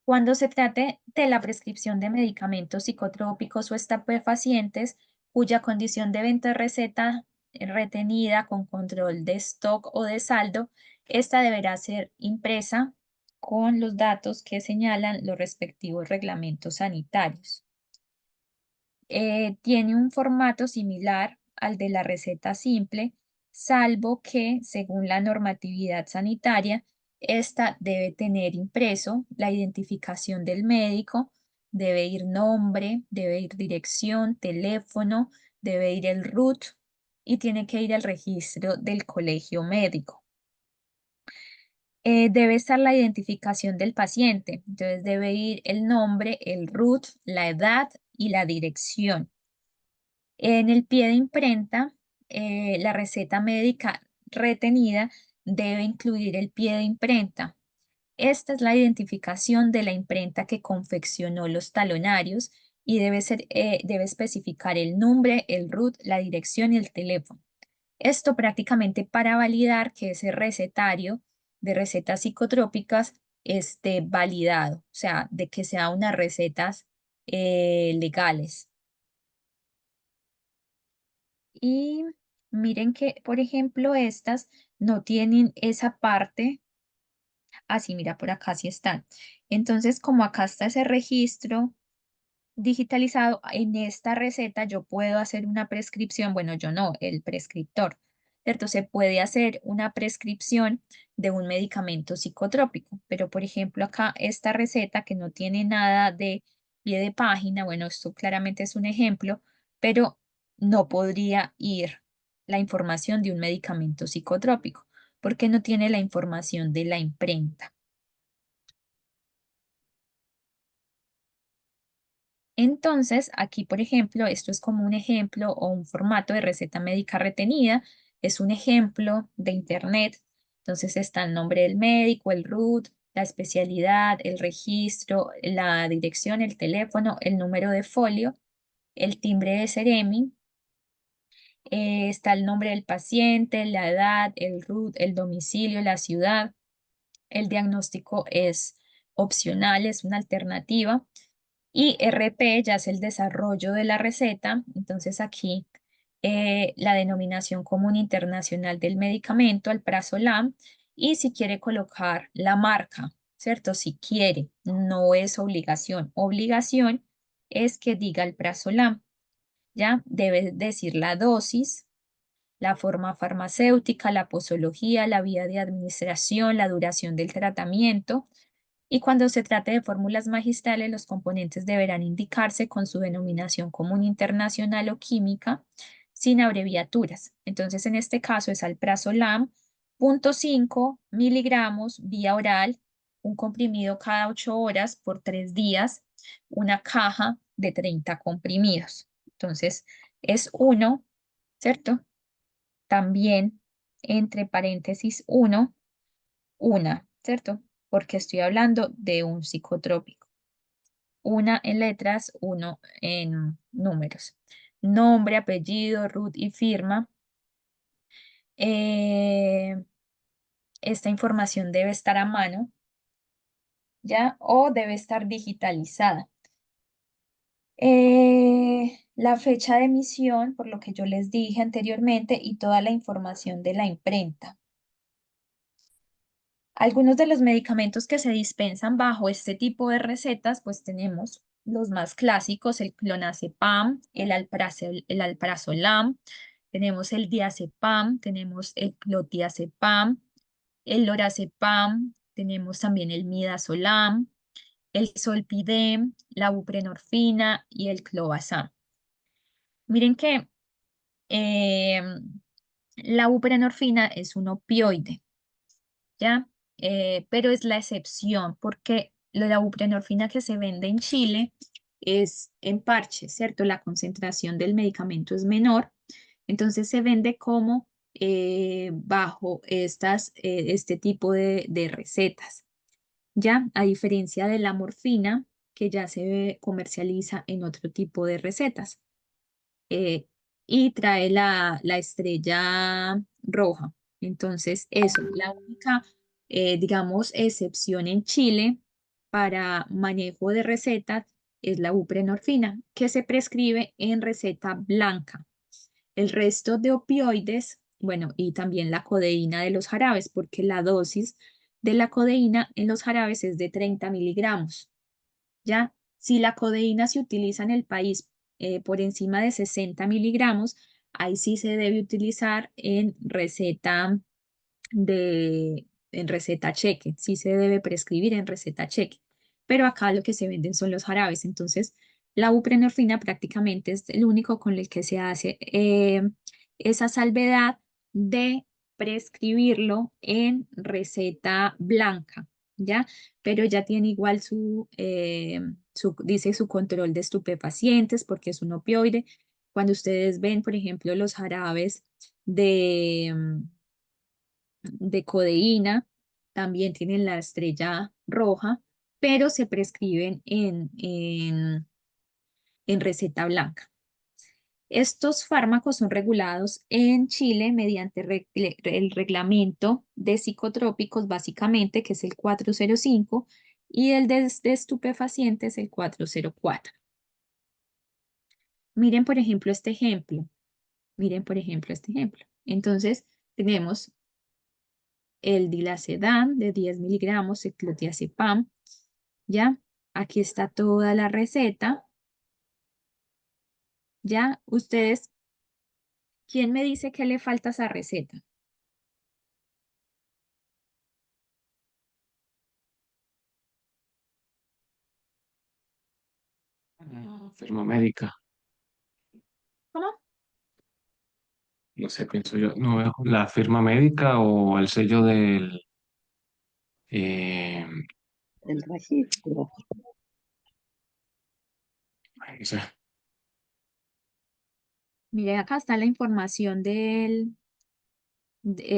Cuando se trate de la prescripción de medicamentos psicotrópicos o estupefacientes cuya condición de venta de receta retenida con control de stock o de saldo, esta deberá ser impresa con los datos que señalan los respectivos reglamentos sanitarios. Tiene un formato similar al de la receta simple, salvo que, según la normatividad sanitaria, esta debe tener impreso la identificación del médico, debe ir nombre, debe ir dirección, teléfono, debe ir el RUT y tiene que ir el registro del colegio médico. Debe estar la identificación del paciente, entonces debe ir el nombre, el RUT, la edad y la dirección. En el pie de imprenta, la receta médica retenida debe incluir el pie de imprenta. Esta es la identificación de la imprenta que confeccionó los talonarios y debe especificar el nombre, el RUT, la dirección y el teléfono. Esto prácticamente para validar que ese recetario de recetas psicotrópicas esté validado, o sea, de que sea unas recetas legales. Y miren que, por ejemplo, estas no tienen esa parte. Así, mira, por acá sí están. Entonces, como acá está ese registro digitalizado, en esta receta yo puedo hacer una prescripción, bueno, yo no, el prescriptor, ¿cierto? Se puede hacer una prescripción de un medicamento psicotrópico, pero por ejemplo acá esta receta que no tiene nada de pie de página, bueno, esto claramente es un ejemplo, pero no podría ir la información de un medicamento psicotrópico, porque no tiene la información de la imprenta. Entonces, aquí, por ejemplo, esto es como un ejemplo o un formato de receta médica retenida. Es un ejemplo de internet. Entonces está el nombre del médico, el RUT, la especialidad, el registro, la dirección, el teléfono, el número de folio, el timbre de Ceremi. Está el nombre del paciente, la edad, el RUT, el domicilio, la ciudad. El diagnóstico es opcional, es una alternativa. Y RP ya es el desarrollo de la receta. Entonces aquí la denominación común internacional del medicamento, el Prazolam, y si quiere colocar la marca, ¿cierto? Si quiere, no es obligación. Obligación es que diga el Prazolam, ¿ya? Debe decir la dosis, la forma farmacéutica, la posología, la vía de administración, la duración del tratamiento, y cuando se trate de fórmulas magistrales, los componentes deberán indicarse con su denominación común internacional o química, sin abreviaturas. Entonces, en este caso es alprazolam, 0,5 miligramos vía oral, un comprimido cada 8 horas por 3 días, una caja de 30 comprimidos. Entonces, es uno, ¿cierto? También, entre paréntesis, 1 una, ¿cierto? Porque estoy hablando de un psicotrópico. Una en letras, uno en números. Nombre, apellido, root y firma. Eh, esta información debe estar a mano, ¿ya? O debe estar digitalizada. La fecha de emisión, por lo que yo les dije anteriormente, y toda la información de la imprenta. Algunos de los medicamentos que se dispensan bajo este tipo de recetas, pues tenemos los más clásicos, el clonazepam, el alprazolam, tenemos el diazepam, tenemos el clothiazepam, el lorazepam, tenemos también el midazolam, el zolpidem, la buprenorfina y el clobazam. Miren que eh, la buprenorfina es un opioide, ¿ya? Pero es la excepción porque la buprenorfina que se vende en Chile es en parche, ¿cierto? La concentración del medicamento es menor, entonces se vende como bajo este tipo de recetas, ¿ya? A diferencia de la morfina que ya se comercializa en otro tipo de recetas eh, y trae la estrella roja. Entonces, eso, la única, digamos, excepción en Chile para manejo de recetas es la buprenorfina, que se prescribe en receta blanca. El resto de opioides, bueno, y también la codeína de los jarabes, porque la dosis de la codeína en los jarabes es de 30 miligramos. ¿Ya? Si la codeína se utiliza en el país por encima de 60 miligramos, ahí sí se debe utilizar en receta cheque, sí se debe prescribir en receta cheque. Pero acá lo que se venden son los jarabes, entonces la buprenorfina prácticamente es el único con el que se hace esa salvedad de prescribirlo en receta blanca, ¿ya? Pero ya tiene igual dice su control de estupefacientes porque es un opioide. Cuando ustedes ven, por ejemplo, los jarabes de codeína, también tienen la estrella roja, pero se prescriben en receta blanca. Estos fármacos son regulados en Chile mediante el reglamento de psicotrópicos, básicamente, que es el 405, y el de estupefacientes, el 404. Miren, por ejemplo, este ejemplo. Miren, por ejemplo, este ejemplo. Entonces, tenemos el dilacedán de 10 miligramos, el clothiazepam, ¿ya? Aquí está toda la receta, ¿ya? Ustedes, ¿quién me dice que le falta a esa receta? Firma médica. ¿Cómo? No sé, pienso yo. No veo la firma médica o el sello del. eh, El registro. no sé. Miren, acá está la información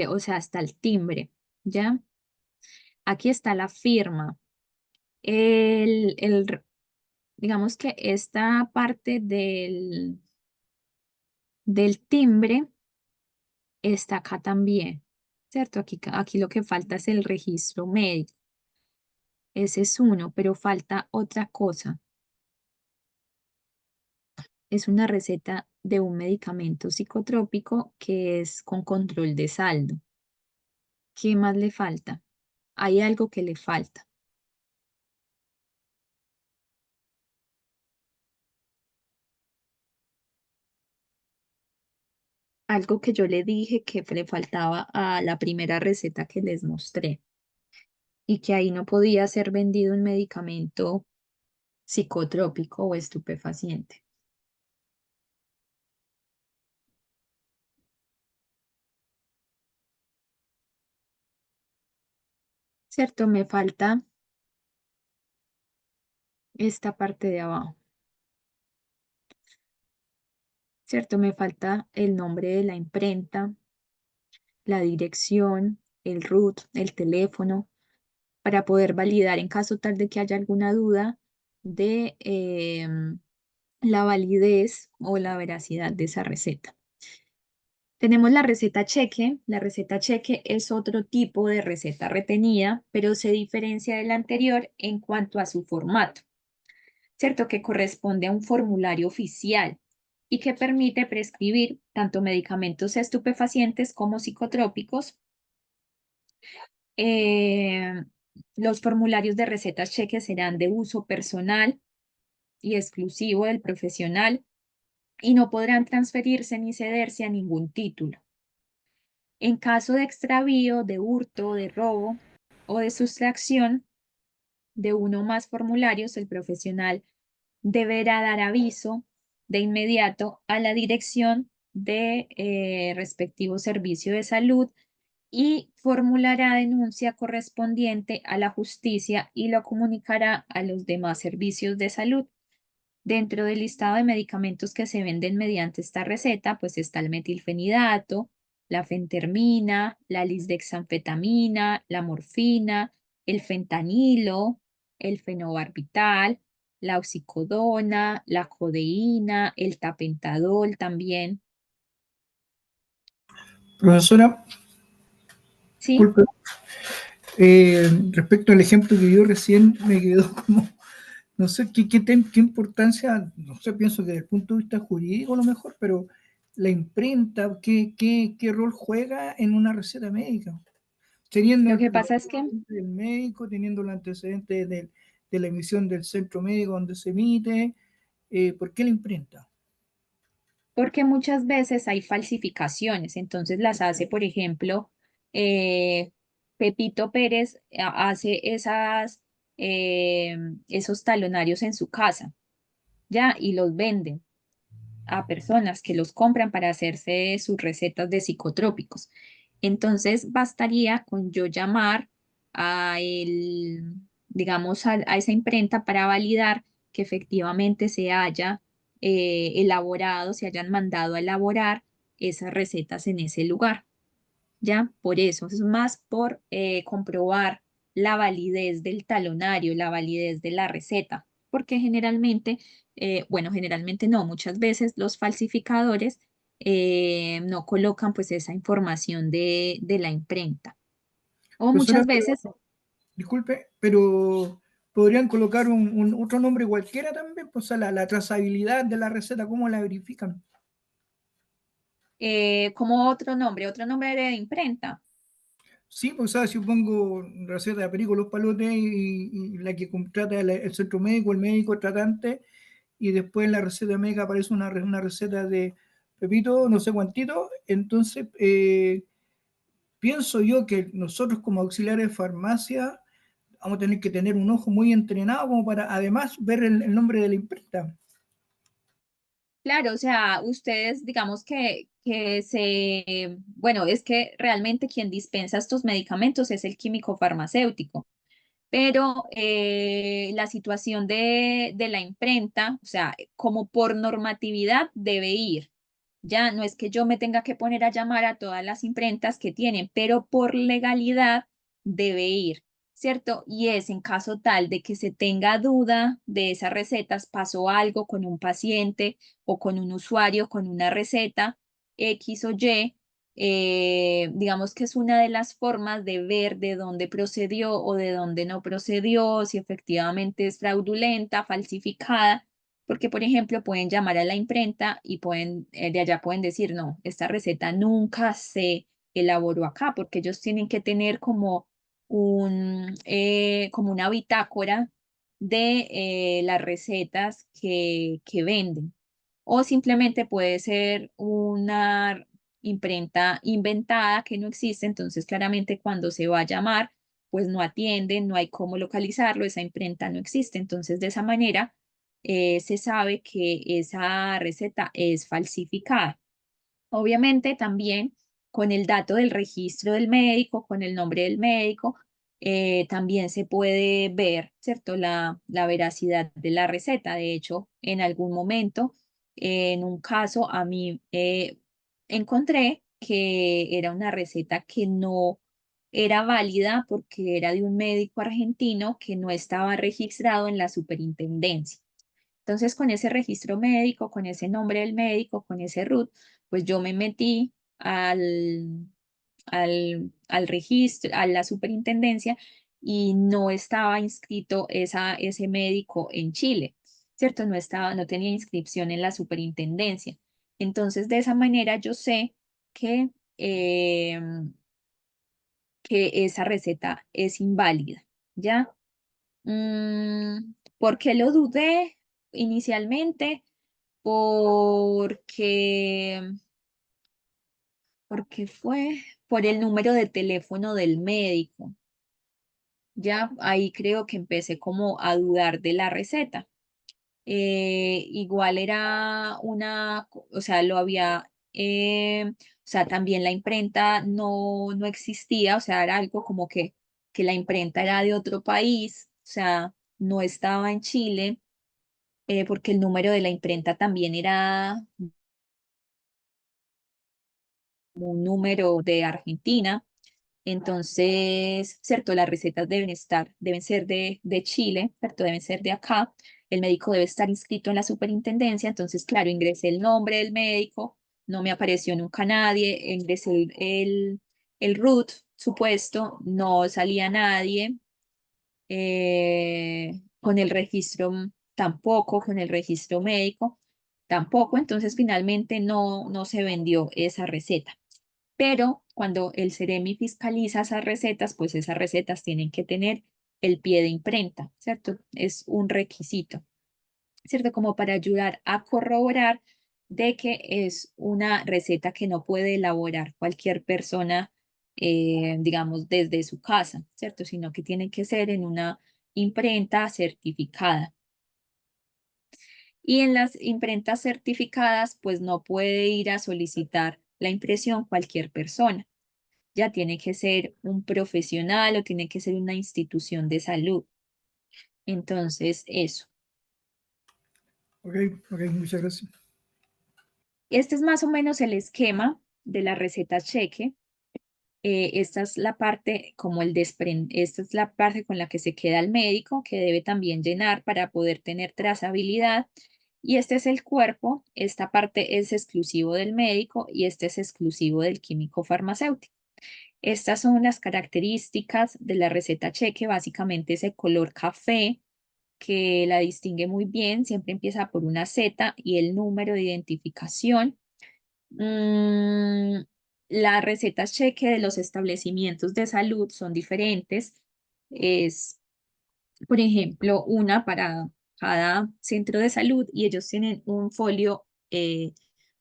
o sea, está el timbre, ¿ya? Aquí está la firma. Digamos que esta parte del timbre está acá también, ¿cierto? Aquí lo que falta es el registro médico. Ese es uno, pero falta otra cosa. Es una receta de un medicamento psicotrópico que es con control de saldo. ¿Qué más le falta? Hay algo que le falta. Algo que yo le dije que le faltaba a la primera receta que les mostré y que ahí no podía ser vendido un medicamento psicotrópico o estupefaciente. ¿Cierto? Me falta esta parte de abajo. ¿Cierto? Me falta el nombre de la imprenta, la dirección, el RUT, el teléfono, para poder validar en caso tal de que haya alguna duda de la validez o la veracidad de esa receta. Tenemos la receta cheque. La receta cheque es otro tipo de receta retenida, pero se diferencia de la anterior en cuanto a su formato, ¿cierto? Que corresponde a un formulario oficial y que permite prescribir tanto medicamentos estupefacientes como psicotrópicos. Eh, los formularios de recetas cheque serán de uso personal y exclusivo del profesional y no podrán transferirse ni cederse a ningún título. En caso de extravío, de hurto, de robo o de sustracción de uno o más formularios, el profesional deberá dar aviso de inmediato a la dirección de respectivo servicio de salud y formulará denuncia correspondiente a la justicia y lo comunicará a los demás servicios de salud. Dentro del listado de medicamentos que se venden mediante esta receta, pues está el metilfenidato, la fentermina, la lisdexanfetamina, la morfina, el fentanilo, el fenobarbital, la oxicodona, la codeína, el tapentadol también. Profesora, ¿Sí? disculpe, respecto al ejemplo que dio recién, me quedó como, no sé qué importancia, no sé, pienso que desde el punto de vista jurídico a lo mejor, pero la imprenta, qué rol juega en una receta médica. Teniendo Lo el que pasa es que antecedente del médico, teniendo el antecedente de la emisión del centro médico donde se emite, ¿por qué la imprenta? Porque muchas veces hay falsificaciones, entonces las hace, por ejemplo, eh, Pepito Pérez hace esos talonarios en su casa, ¿ya? Y los venden a personas que los compran para hacerse sus recetas de psicotrópicos. Entonces, bastaría con yo llamar a digamos, a esa imprenta para validar que efectivamente se haya elaborado, se hayan mandado a elaborar esas recetas en ese lugar. ¿Ya? Por eso, es más por comprobar la validez del talonario, la validez de la receta, porque generalmente, bueno, generalmente no, muchas veces los falsificadores no colocan pues esa información de la imprenta. O Profesora, muchas veces disculpe, pero podrían colocar un otro nombre cualquiera también, pues, o sea, la trazabilidad de la receta, ¿cómo la verifican? como otro nombre de imprenta. Sí, pues, ¿sabes? Si yo pongo receta de perico los palotes y la que contrata el centro médico, el médico tratante, y después en la receta médica aparece una receta de Pepito, no sé cuántito, entonces pienso yo que nosotros como auxiliares de farmacia vamos a tener que tener un ojo muy entrenado como para además ver el nombre de la imprenta. Claro, o sea, ustedes digamos bueno, es que realmente quien dispensa estos medicamentos es el químico farmacéutico, pero la situación de la imprenta, o sea, como por normatividad debe ir. Ya no es que yo me tenga que poner a llamar a todas las imprentas que tienen, pero por legalidad debe ir, ¿cierto? Y es en caso tal de que se tenga duda de esas recetas, pasó algo con un paciente o con un usuario con una receta X o Y, digamos que es una de las formas de ver de dónde procedió o de dónde no procedió, si efectivamente es fraudulenta, falsificada, porque por ejemplo pueden llamar a la imprenta y de allá pueden decir, no, esta receta nunca se elaboró acá, porque ellos tienen que tener como una bitácora de las recetas que venden. O simplemente puede ser una imprenta inventada que no existe, entonces claramente cuando se va a llamar, pues no atienden, no hay cómo localizarlo, esa imprenta no existe. Entonces, de esa manera, se sabe que esa receta es falsificada. Obviamente también con el dato del registro del médico, con el nombre del médico, también se puede ver, ¿cierto? La veracidad de la receta. De hecho, en algún momento, en un caso, a mí encontré que era una receta que no era válida porque era de un médico argentino que no estaba registrado en la superintendencia. Entonces, con ese registro médico, con ese nombre del médico, con ese RUT, pues yo me metí al registro, a la superintendencia y no estaba inscrito ese médico en Chile, ¿cierto? No tenía inscripción en la superintendencia. Entonces, de esa manera yo sé que, que esa receta es inválida, ¿ya? ¿Por qué lo dudé inicialmente? Porque, porque fue por el número de teléfono del médico. Ya ahí creo que empecé como a dudar de la receta. Igual era o sea, o sea, también la imprenta no existía, o sea, era algo como que la imprenta era de otro país, o sea, no estaba en Chile, porque el número de la imprenta también era un número de Argentina. Entonces, cierto, las recetas deben ser de Chile, cierto, deben ser de acá. El médico debe estar inscrito en la superintendencia. Entonces, claro, ingresé el nombre del médico, no me apareció nunca nadie, ingresé el RUT supuesto, no salía nadie. Con el registro tampoco, con el registro médico tampoco. Entonces, finalmente no se vendió esa receta. Pero cuando el Ceremi fiscaliza esas recetas, pues esas recetas tienen que tener el pie de imprenta, ¿cierto? Es un requisito, ¿cierto? Como para ayudar a corroborar de que es una receta que no puede elaborar cualquier persona, digamos, desde su casa, ¿cierto? Sino que tiene que ser en una imprenta certificada. Y en las imprentas certificadas, pues no puede ir a solicitar la impresión cualquier persona. Ya tiene que ser un profesional o tiene que ser una institución de salud. Entonces, eso. Ok, muchas gracias. Este es más o menos el esquema de la receta cheque. Esta es la parte esta es la parte con la que se queda el médico, que debe también llenar para poder tener trazabilidad. Y este es el cuerpo, esta parte es exclusivo del médico y este es exclusivo del químico farmacéutico. Estas son las características de la receta cheque, básicamente ese color café que la distingue muy bien, siempre empieza por una Z y el número de identificación. Mm, las recetas cheque de los establecimientos de salud son diferentes. Es, por ejemplo, una para cada centro de salud y ellos tienen un folio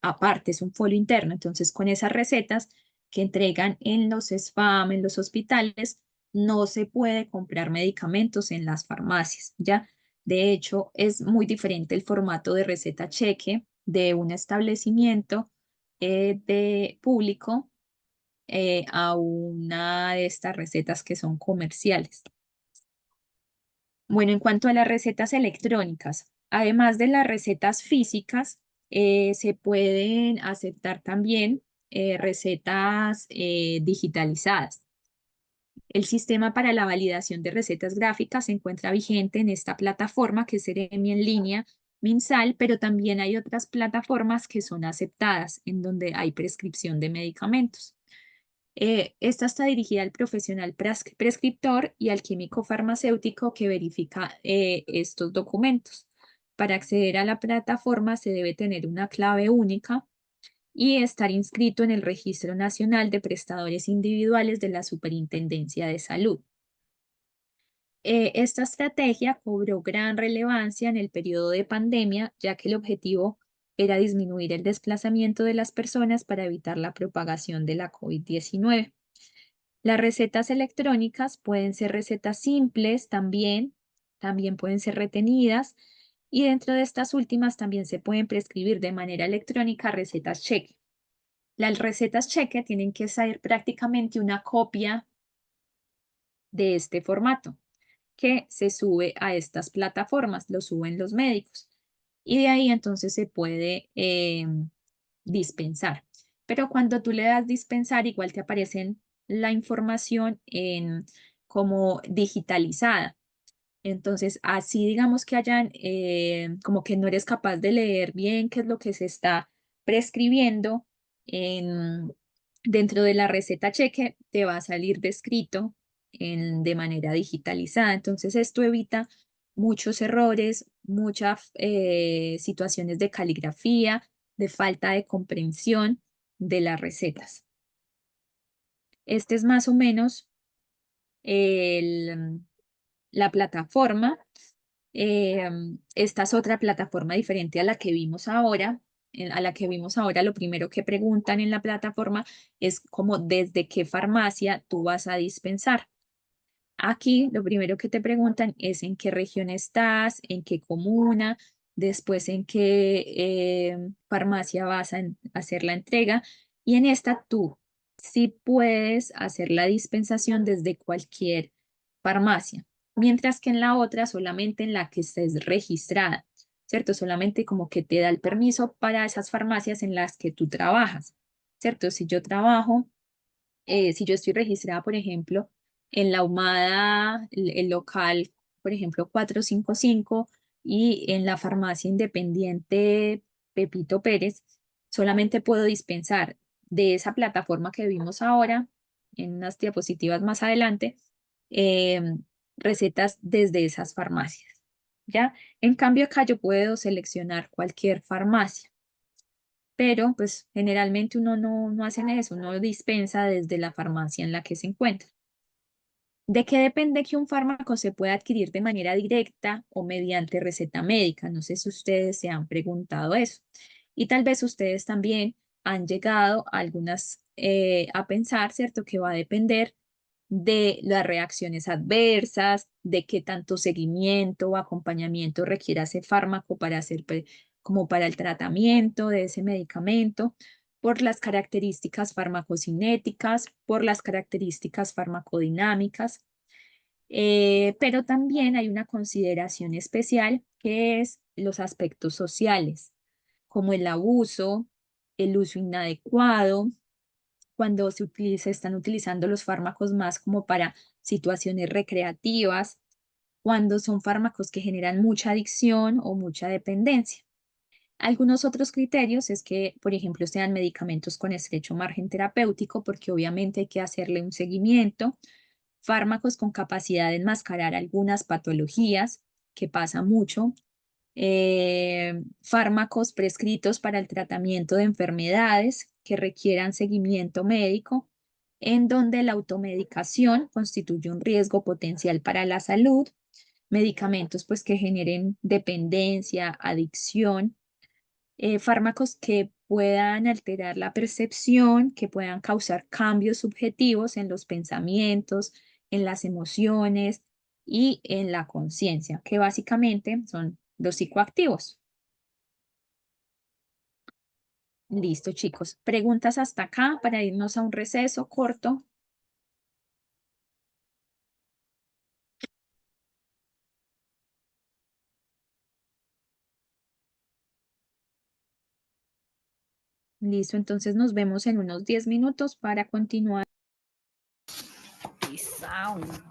aparte, es un folio interno. Entonces, con esas recetas que entregan en los SPAM, en los hospitales, no se puede comprar medicamentos en las farmacias, ¿ya? De hecho, es muy diferente el formato de receta cheque de un establecimiento de público a una de estas recetas que son comerciales. Bueno, en cuanto a las recetas electrónicas, además de las recetas físicas, se pueden aceptar también recetas digitalizadas. El sistema para la validación de recetas gráficas se encuentra vigente en esta plataforma que es Ceremi en línea, MinSal, pero también hay otras plataformas que son aceptadas en donde hay prescripción de medicamentos. Esta está dirigida al profesional prescriptor y al químico farmacéutico que verifica estos documentos. Para acceder a la plataforma se debe tener una clave única y estar inscrito en el Registro Nacional de Prestadores Individuales de la Superintendencia de Salud. Esta estrategia cobró gran relevancia en el periodo de pandemia, ya que el objetivo era disminuir el desplazamiento de las personas para evitar la propagación de la COVID-19. Las recetas electrónicas pueden ser recetas simples también pueden ser retenidas y dentro de estas últimas también se pueden prescribir de manera electrónica recetas cheque. Las recetas cheque tienen que ser prácticamente una copia de este formato que se sube a estas plataformas, lo suben los médicos y de ahí entonces se puede dispensar. Pero cuando tú le das dispensar, igual te aparecen la información como digitalizada. Entonces, así digamos que hayan, como que no eres capaz de leer bien qué es lo que se está prescribiendo dentro de la receta cheque, te va a salir descrito de manera digitalizada. Entonces, esto evita muchos errores, muchas situaciones de caligrafía, de falta de comprensión de las recetas. Este es más o menos la plataforma. Esta es otra plataforma diferente a la que vimos ahora. Lo primero que preguntan en la plataforma es como desde qué farmacia tú vas a dispensar. Aquí lo primero que te preguntan es en qué región estás, en qué comuna, después en qué farmacia vas a hacer la entrega, y en esta tú sí puedes hacer la dispensación desde cualquier farmacia, mientras que en la otra solamente en la que estés registrada, ¿cierto? Solamente como que te da el permiso para esas farmacias en las que tú trabajas, ¿cierto? Si yo estoy registrada, por ejemplo, en la Ahumada, el local, por ejemplo, 455, y en la farmacia independiente Pepito Pérez, solamente puedo dispensar de esa plataforma que vimos ahora, en unas diapositivas más adelante, recetas desde esas farmacias, ¿ya? En cambio, acá yo puedo seleccionar cualquier farmacia, pero pues generalmente uno no hace eso, uno dispensa desde la farmacia en la que se encuentra. ¿De qué depende que un fármaco se pueda adquirir de manera directa o mediante receta médica? No sé si ustedes se han preguntado eso. Y tal vez ustedes también han llegado a pensar, ¿cierto? Que va a depender de las reacciones adversas, de qué tanto seguimiento o acompañamiento requiera ese fármaco como para el tratamiento de ese medicamento, por las características farmacocinéticas, por las características farmacodinámicas, pero también hay una consideración especial que es los aspectos sociales, como el uso inadecuado, cuando se están utilizando los fármacos más como para situaciones recreativas, cuando son fármacos que generan mucha adicción o mucha dependencia. Algunos otros criterios es que, por ejemplo, sean medicamentos con estrecho margen terapéutico, porque obviamente hay que hacerle un seguimiento, fármacos con capacidad de enmascarar algunas patologías, que pasa mucho, fármacos prescritos para el tratamiento de enfermedades que requieran seguimiento médico, en donde la automedicación constituye un riesgo potencial para la salud, medicamentos pues que generen dependencia, adicción, fármacos que puedan alterar la percepción, que puedan causar cambios subjetivos en los pensamientos, en las emociones y en la conciencia, que básicamente son los psicoactivos. Listo, chicos. Preguntas hasta acá para irnos a un receso corto. Listo, entonces nos vemos en unos 10 minutos para continuar. Sound.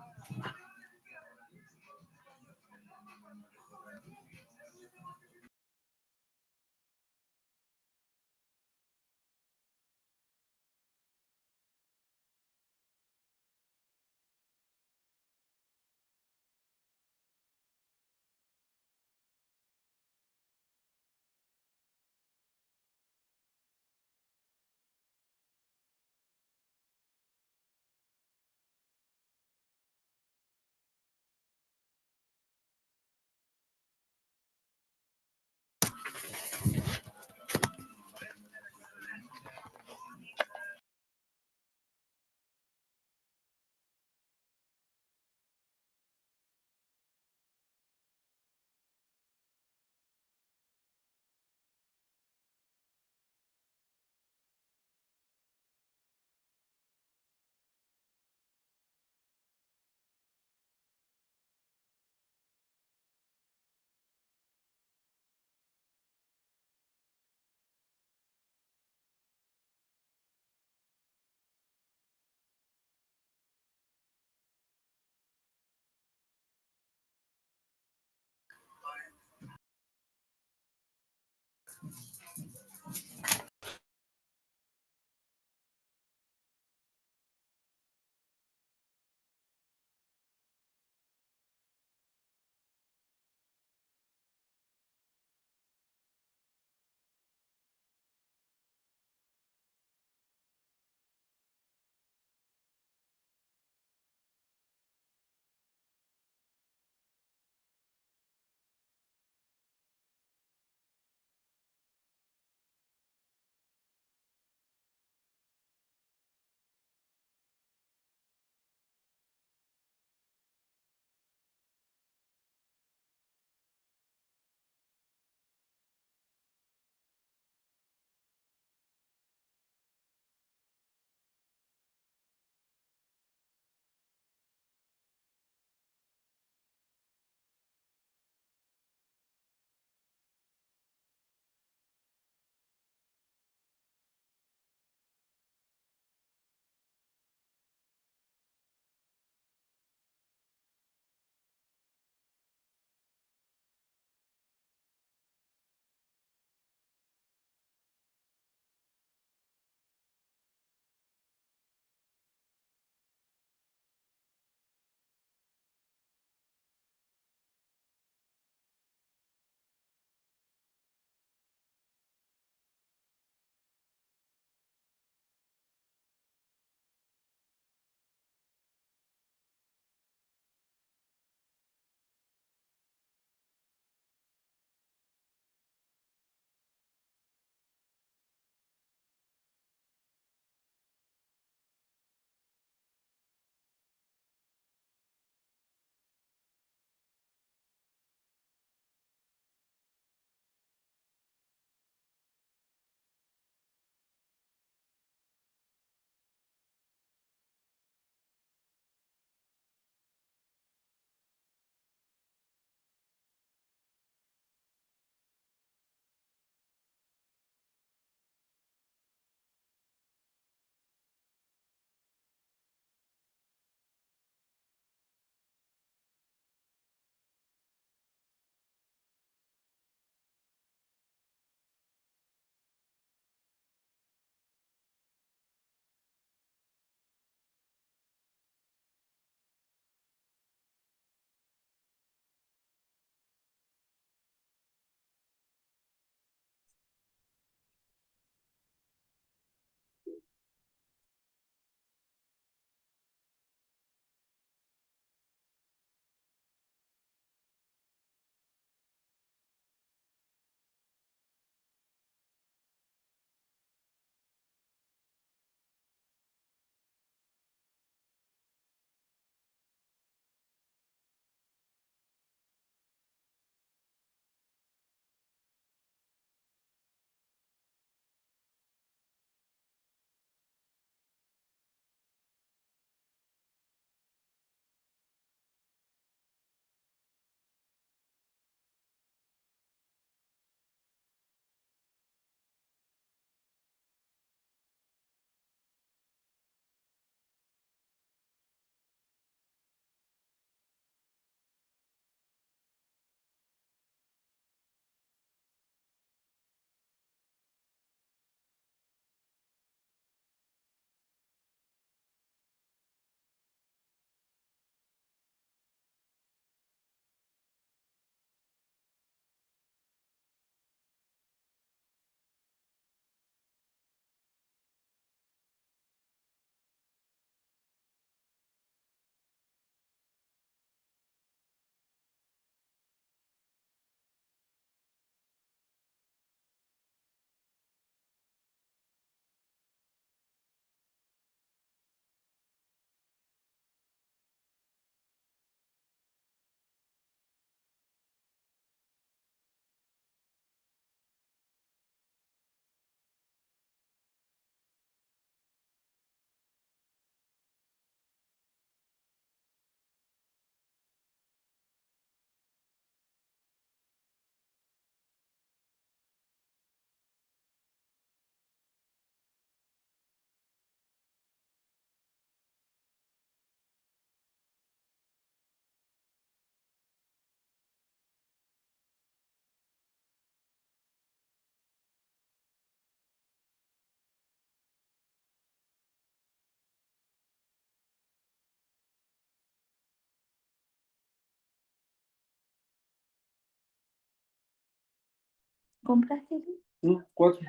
compraste? No, 4.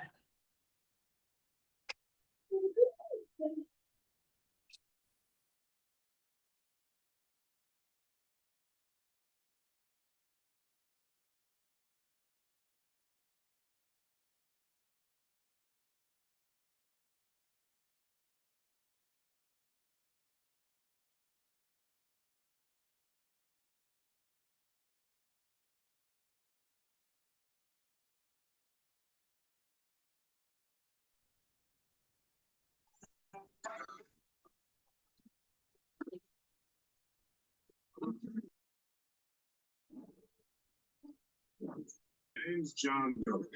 Name's John Doe.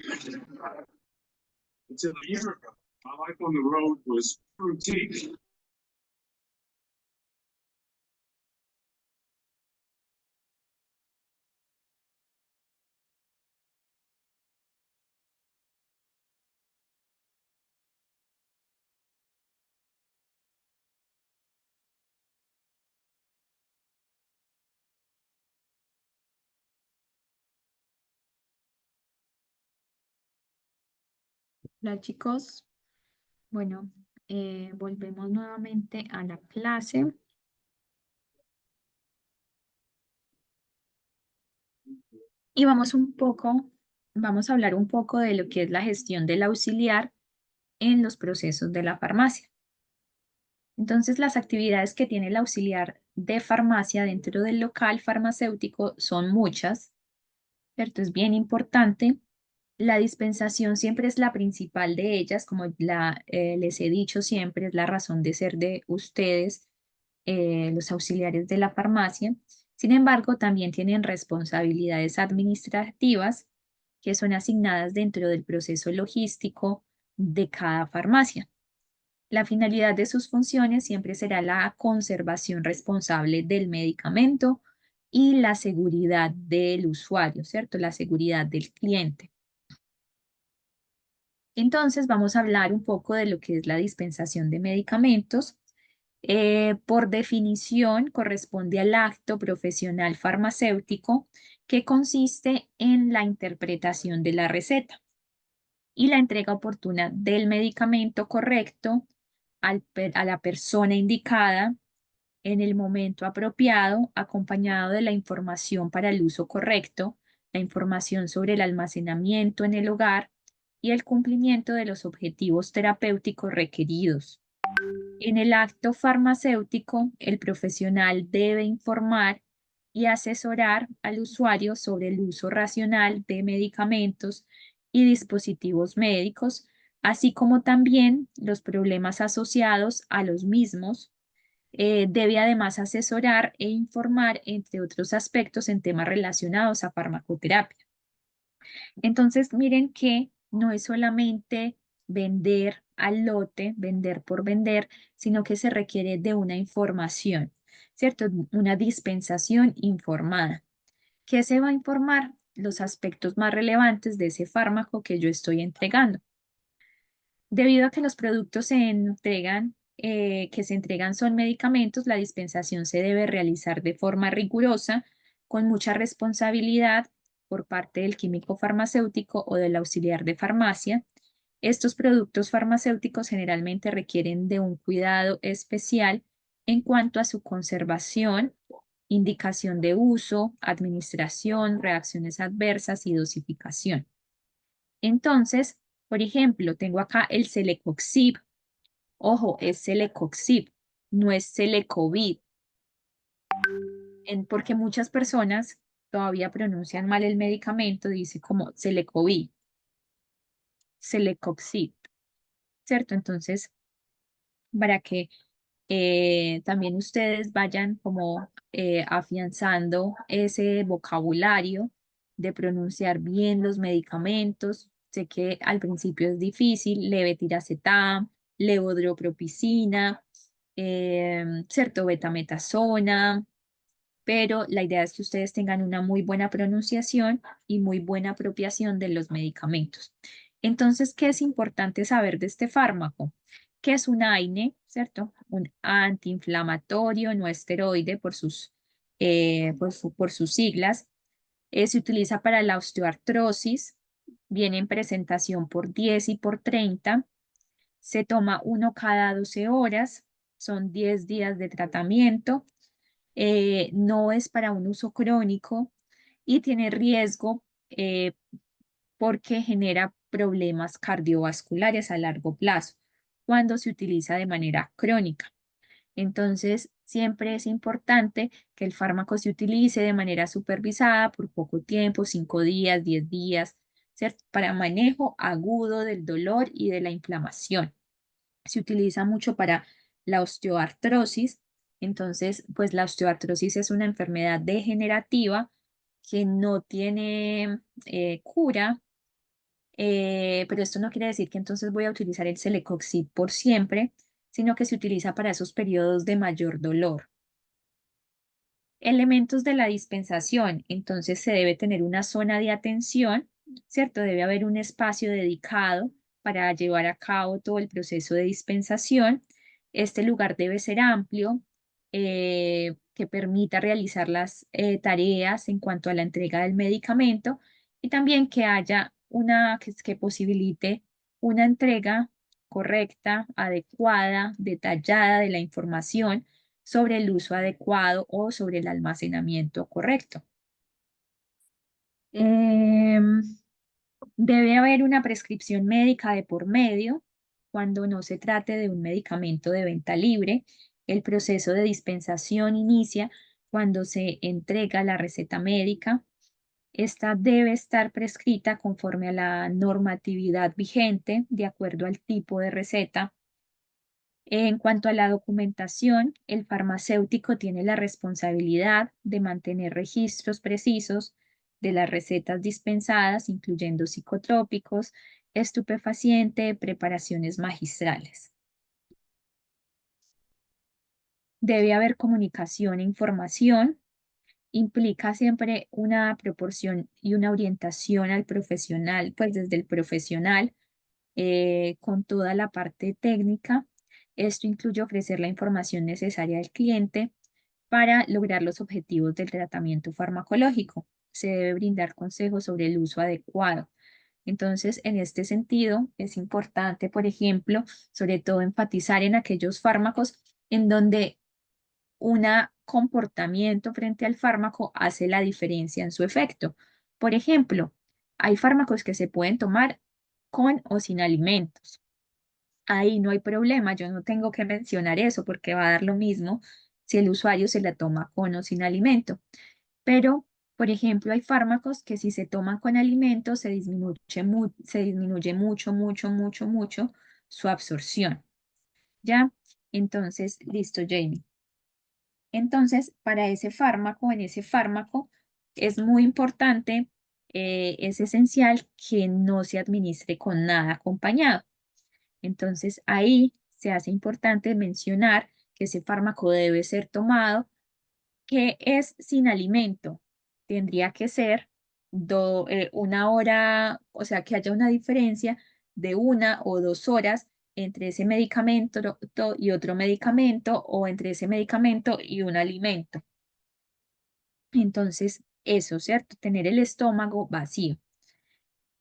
Until a year ago, my life on the road was routine. Hola chicos, bueno, volvemos nuevamente a la clase. Y vamos a hablar un poco de lo que es la gestión del auxiliar en los procesos de la farmacia. Entonces, las actividades que tiene el auxiliar de farmacia dentro del local farmacéutico son muchas, ¿cierto? Es bien importante. La dispensación siempre es la principal de ellas, como les he dicho siempre, es la razón de ser de ustedes, los auxiliares de la farmacia. Sin embargo, también tienen responsabilidades administrativas que son asignadas dentro del proceso logístico de cada farmacia. La finalidad de sus funciones siempre será la conservación responsable del medicamento y la seguridad del usuario, ¿cierto? La seguridad del cliente. Entonces, vamos a hablar un poco de lo que es la dispensación de medicamentos. Por definición, corresponde al acto profesional farmacéutico que consiste en la interpretación de la receta y la entrega oportuna del medicamento correcto a la persona indicada en el momento apropiado, acompañado de la información para el uso correcto, la información sobre el almacenamiento en el hogar y el cumplimiento de los objetivos terapéuticos requeridos. En el acto farmacéutico, el profesional debe informar y asesorar al usuario sobre el uso racional de medicamentos y dispositivos médicos, así como también los problemas asociados a los mismos. Debe además asesorar e informar, entre otros aspectos, en temas relacionados a farmacoterapia. Entonces, miren que no es solamente vender al lote, vender por vender, sino que se requiere de una información, ¿cierto? Una dispensación informada. ¿Qué se va a informar? Los aspectos más relevantes de ese fármaco que yo estoy entregando. Debido a que los productos que se entregan son medicamentos, la dispensación se debe realizar de forma rigurosa, con mucha responsabilidad por parte del químico farmacéutico o del auxiliar de farmacia. Estos productos farmacéuticos generalmente requieren de un cuidado especial en cuanto a su conservación, indicación de uso, administración, reacciones adversas y dosificación. Entonces, por ejemplo, tengo acá el Celecoxib. Ojo, es Celecoxib, no es Celecovid. Porque muchas personas todavía pronuncian mal el medicamento, dice como Celecovid, Celecoxib, ¿cierto? Entonces, para que también ustedes vayan como afianzando ese vocabulario de pronunciar bien los medicamentos. Sé que al principio es difícil, levetiracetam, levodropropicina, cierto, betametasona, pero la idea es que ustedes tengan una muy buena pronunciación y muy buena apropiación de los medicamentos. Entonces, ¿qué es importante saber de este fármaco? Que es un AINE, ¿cierto? Un antiinflamatorio no esteroide por sus siglas. Se utiliza para la osteoartrosis, viene en presentación por 10 y por 30. Se toma uno cada 12 horas. Son 10 días de tratamiento. No es para un uso crónico y tiene riesgo porque genera problemas cardiovasculares a largo plazo cuando se utiliza de manera crónica. Entonces, siempre es importante que el fármaco se utilice de manera supervisada por poco tiempo, 5 días, 10 días, ¿cierto? Para manejo agudo del dolor y de la inflamación. Se utiliza mucho para la osteoartrosis. Entonces, pues la osteoartrosis es una enfermedad degenerativa que no tiene cura, pero esto no quiere decir que entonces voy a utilizar el Celecoxib por siempre, sino que se utiliza para esos periodos de mayor dolor. Elementos de la dispensación. Entonces se debe tener una zona de atención, ¿cierto? Debe haber un espacio dedicado para llevar a cabo todo el proceso de dispensación. Este lugar debe ser amplio, que permita realizar las tareas en cuanto a la entrega del medicamento y también que haya que posibilite una entrega correcta, adecuada, detallada de la información sobre el uso adecuado o sobre el almacenamiento correcto. Debe haber una prescripción médica de por medio cuando no se trate de un medicamento de venta libre. El proceso de dispensación inicia cuando se entrega la receta médica. Esta debe estar prescrita conforme a la normatividad vigente, de acuerdo al tipo de receta. En cuanto a la documentación, el farmacéutico tiene la responsabilidad de mantener registros precisos de las recetas dispensadas, incluyendo psicotrópicos, estupefaciente, preparaciones magistrales. Debe haber comunicación e información. Implica siempre una proporción y una orientación al profesional, pues desde el profesional, con toda la parte técnica. Esto incluye ofrecer la información necesaria al cliente para lograr los objetivos del tratamiento farmacológico. Se debe brindar consejos sobre el uso adecuado. Entonces, en este sentido, es importante, por ejemplo, sobre todo enfatizar en aquellos fármacos en donde un comportamiento frente al fármaco hace la diferencia en su efecto. Por ejemplo, hay fármacos que se pueden tomar con o sin alimentos. Ahí no hay problema, yo no tengo que mencionar eso porque va a dar lo mismo si el usuario se la toma con o sin alimento. Pero, por ejemplo, hay fármacos que si se toman con alimentos se disminuye mucho su absorción. ¿Ya? Entonces, listo, Jamie. Entonces, para ese fármaco, en ese fármaco, es muy importante, es esencial que no se administre con nada acompañado. Entonces, ahí se hace importante mencionar que ese fármaco debe ser tomado, que es sin alimento. Tendría que ser una hora, o sea, que haya una diferencia de 1 o 2 horas entre ese medicamento y otro medicamento o entre ese medicamento y un alimento. Entonces, eso, ¿cierto? Tener el estómago vacío.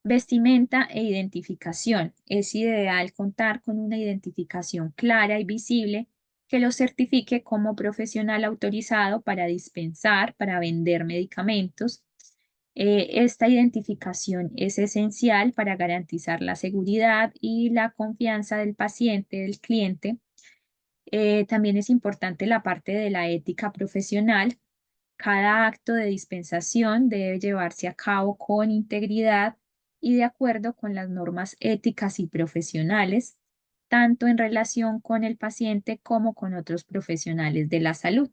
Vestimenta e identificación. Es ideal contar con una identificación clara y visible que lo certifique como profesional autorizado para dispensar, para vender medicamentos. Esta identificación es esencial para garantizar la seguridad y la confianza del paciente, del cliente. También es importante la parte de la ética profesional. Cada acto de dispensación debe llevarse a cabo con integridad y de acuerdo con las normas éticas y profesionales, tanto en relación con el paciente como con otros profesionales de la salud.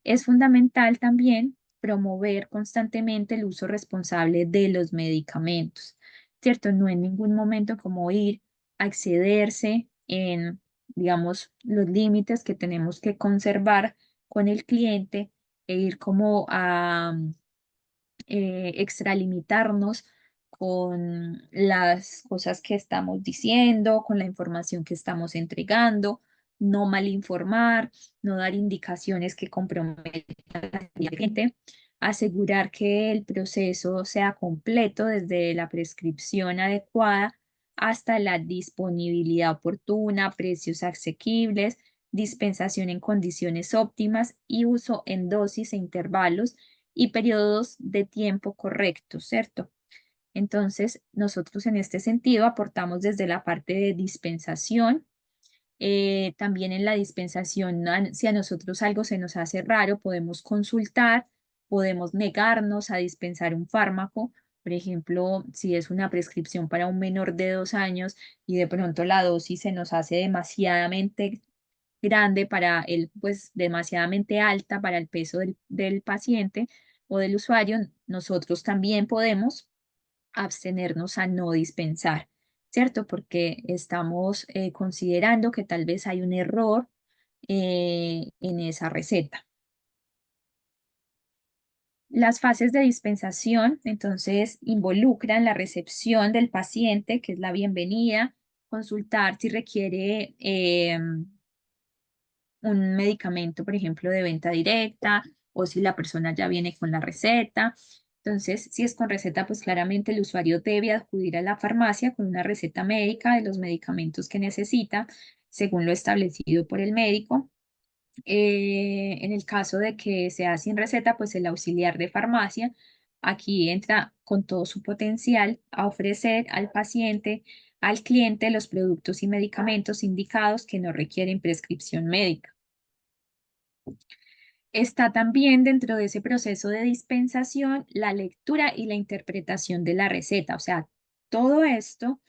Es fundamental también promover constantemente el uso responsable de los medicamentos, ¿cierto? No en ningún momento como ir a excederse en, digamos, los límites que tenemos que conservar con el cliente e ir como a extralimitarnos con las cosas que estamos diciendo, con la información que estamos entregando, no malinformar, no dar indicaciones que comprometan al cliente. asegurar que el proceso sea completo desde la prescripción adecuada hasta la disponibilidad oportuna, precios asequibles, dispensación en condiciones óptimas y uso en dosis e intervalos y periodos de tiempo correctos, ¿cierto? Entonces, nosotros en este sentido aportamos desde la parte de dispensación. También en la dispensación, si a nosotros algo se nos hace raro, podemos consultar, podemos negarnos a dispensar un fármaco. Por ejemplo, si es una prescripción para un menor de 2 años y de pronto la dosis se nos hace demasiadamente grande para el, pues demasiadamente alta para el peso del paciente o del usuario, nosotros también podemos abstenernos a no dispensar, ¿cierto? Porque estamos considerando que tal vez hay un error en esa receta. Las fases de dispensación, entonces, involucran la recepción del paciente, que es la bienvenida, consultar si requiere un medicamento, por ejemplo, de venta directa, o si la persona ya viene con la receta. Entonces, si es con receta, pues claramente el usuario debe acudir a la farmacia con una receta médica de los medicamentos que necesita, según lo establecido por el médico. En el caso de que sea sin receta, pues el auxiliar de farmacia aquí entra con todo su potencial a ofrecer al paciente, al cliente, los productos y medicamentos indicados que no requieren prescripción médica. Está también dentro de ese proceso de dispensación la lectura y la interpretación de la receta. O sea, todo esto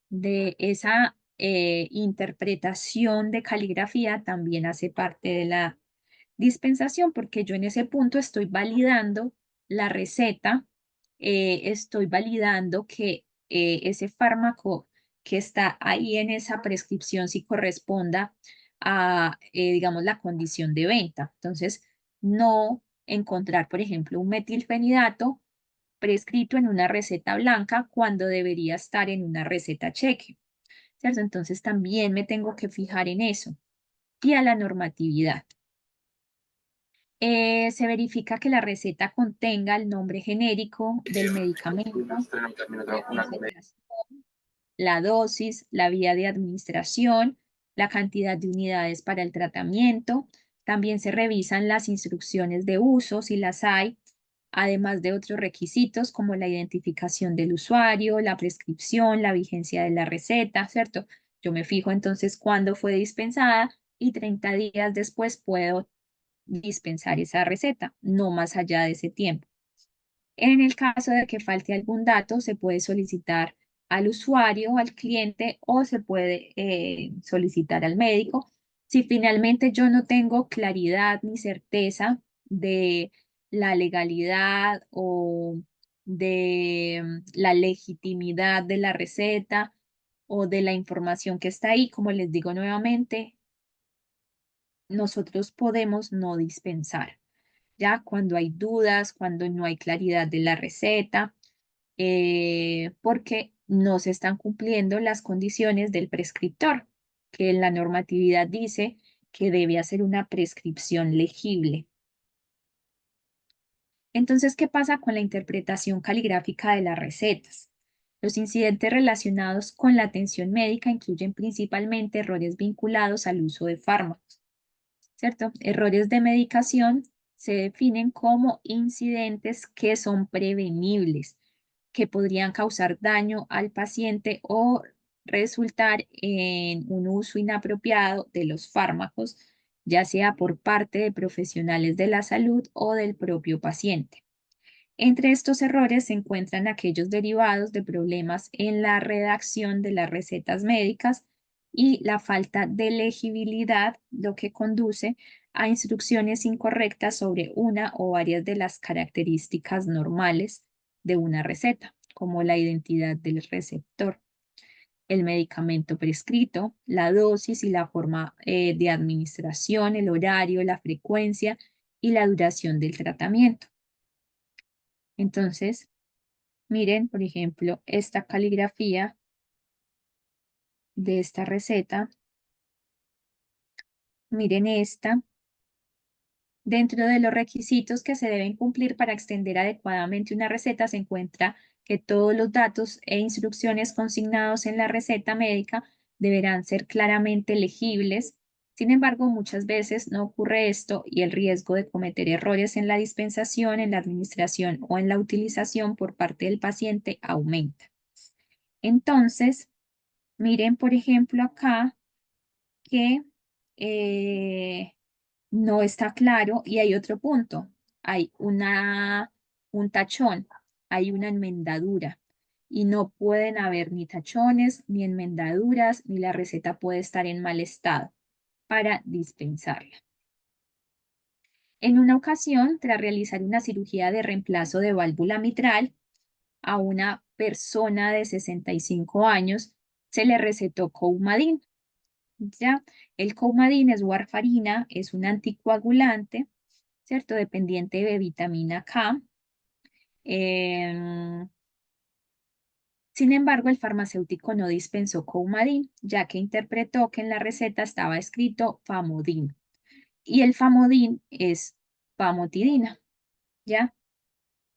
de esa interpretación de caligrafía también hace parte de la dispensación, porque yo en ese punto estoy validando la receta, estoy validando que ese fármaco que está ahí en esa prescripción sí corresponda a, digamos, la condición de venta. Entonces, no encontrar, por ejemplo, un metilfenidato prescrito en una receta blanca cuando debería estar en una receta cheque, ¿cierto? Entonces, también me tengo que fijar en eso y a la normatividad. Se verifica que la receta contenga el nombre genérico del medicamento, la dosis, la vía de administración, la cantidad de unidades para el tratamiento. También se revisan las instrucciones de uso, si las hay, además de otros requisitos como la identificación del usuario, la prescripción, la vigencia de la receta, ¿cierto? Yo me fijo entonces cuándo fue dispensada y 30 días después puedo dispensar esa receta, no más allá de ese tiempo. En el caso de que falte algún dato, se puede solicitar al usuario, al cliente, o se puede solicitar al médico. Si finalmente yo no tengo claridad ni certeza de la legalidad o de la legitimidad de la receta o de la información que está ahí, como les digo nuevamente, nosotros podemos no dispensar. Ya cuando hay dudas, cuando no hay claridad de la receta, porque no se están cumpliendo las condiciones del prescriptor, que la normatividad dice que debe hacer una prescripción legible. Entonces, ¿qué pasa con la interpretación caligráfica de las recetas? Los incidentes relacionados con la atención médica incluyen principalmente errores vinculados al uso de fármacos, ¿cierto? Errores de medicación se definen como incidentes que son prevenibles, que podrían causar daño al paciente o resultar en un uso inapropiado de los fármacos, ya sea por parte de profesionales de la salud o del propio paciente. Entre estos errores se encuentran aquellos derivados de problemas en la redacción de las recetas médicas y la falta de legibilidad, lo que conduce a instrucciones incorrectas sobre una o varias de las características normales de una receta, como la identidad del receptor, el medicamento prescrito, la dosis y la forma de administración, el horario, la frecuencia y la duración del tratamiento. Entonces, miren, por ejemplo, esta caligrafía de esta receta. Miren esta. Dentro de los requisitos que se deben cumplir para extender adecuadamente una receta se encuentra que todos los datos e instrucciones consignados en la receta médica deberán ser claramente legibles. Sin embargo, muchas veces no ocurre esto y el riesgo de cometer errores en la dispensación, en la administración o en la utilización por parte del paciente aumenta. Entonces, miren, por ejemplo, acá que no está claro y hay otro punto. Hay un tachón, hay una enmendadura y no pueden haber ni tachones ni enmendaduras ni la receta puede estar en mal estado para dispensarla. En una ocasión, tras realizar una cirugía de reemplazo de válvula mitral a una persona de 65 años, se le recetó Coumadin. ¿Ya? El Coumadin es warfarina, es un anticoagulante, ¿cierto? Dependiente de vitamina K. Sin embargo, el farmacéutico no dispensó Coumadin, ya que interpretó que en la receta estaba escrito Famodin. Y el Famodin es famotidina, ¿ya?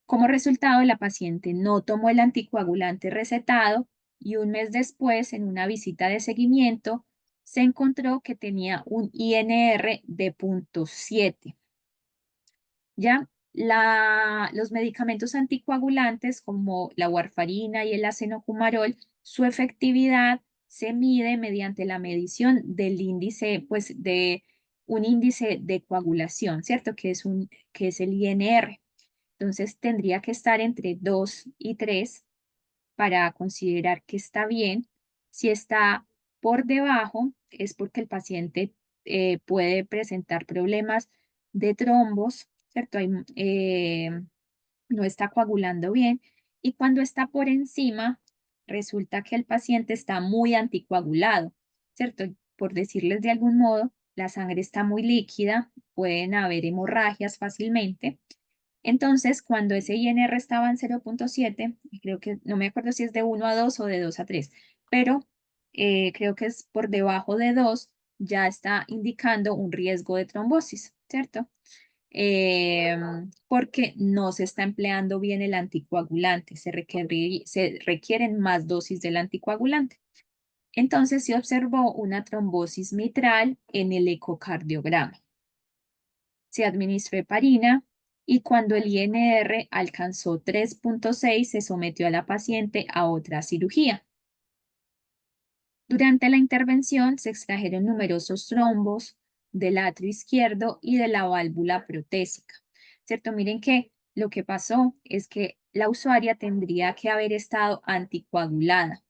Como resultado, la paciente no tomó el anticoagulante recetado y un mes después, en una visita de seguimiento, se encontró que tenía un INR de 0.7. ¿Ya? Los medicamentos anticoagulantes como la warfarina y el acenocumarol, su efectividad se mide mediante la medición del índice, pues de un índice de coagulación, ¿cierto? Que es el INR. Entonces tendría que estar entre 2 y 3 para considerar que está bien. Si está por debajo, es porque el paciente puede presentar problemas de trombos, ¿cierto? No está coagulando bien. Y cuando está por encima, resulta que el paciente está muy anticoagulado, ¿cierto? Por decirles de algún modo, la sangre está muy líquida, pueden haber hemorragias fácilmente. Entonces, cuando ese INR estaba en 0.7, y creo que, no me acuerdo si es de 1 a 2 o de 2 a 3, pero creo que es por debajo de 2, ya está indicando un riesgo de trombosis, ¿cierto? Porque no se está empleando bien el anticoagulante, se requieren más dosis del anticoagulante. Entonces, se observó una trombosis mitral en el ecocardiograma. Se administró heparina y cuando el INR alcanzó 3.6 se sometió a la paciente a otra cirugía. Durante la intervención se extrajeron numerosos trombos del atrio izquierdo y de la válvula protésica. ¿Cierto? Miren que lo que pasó es que la usuaria tendría que haber estado anticoagulada,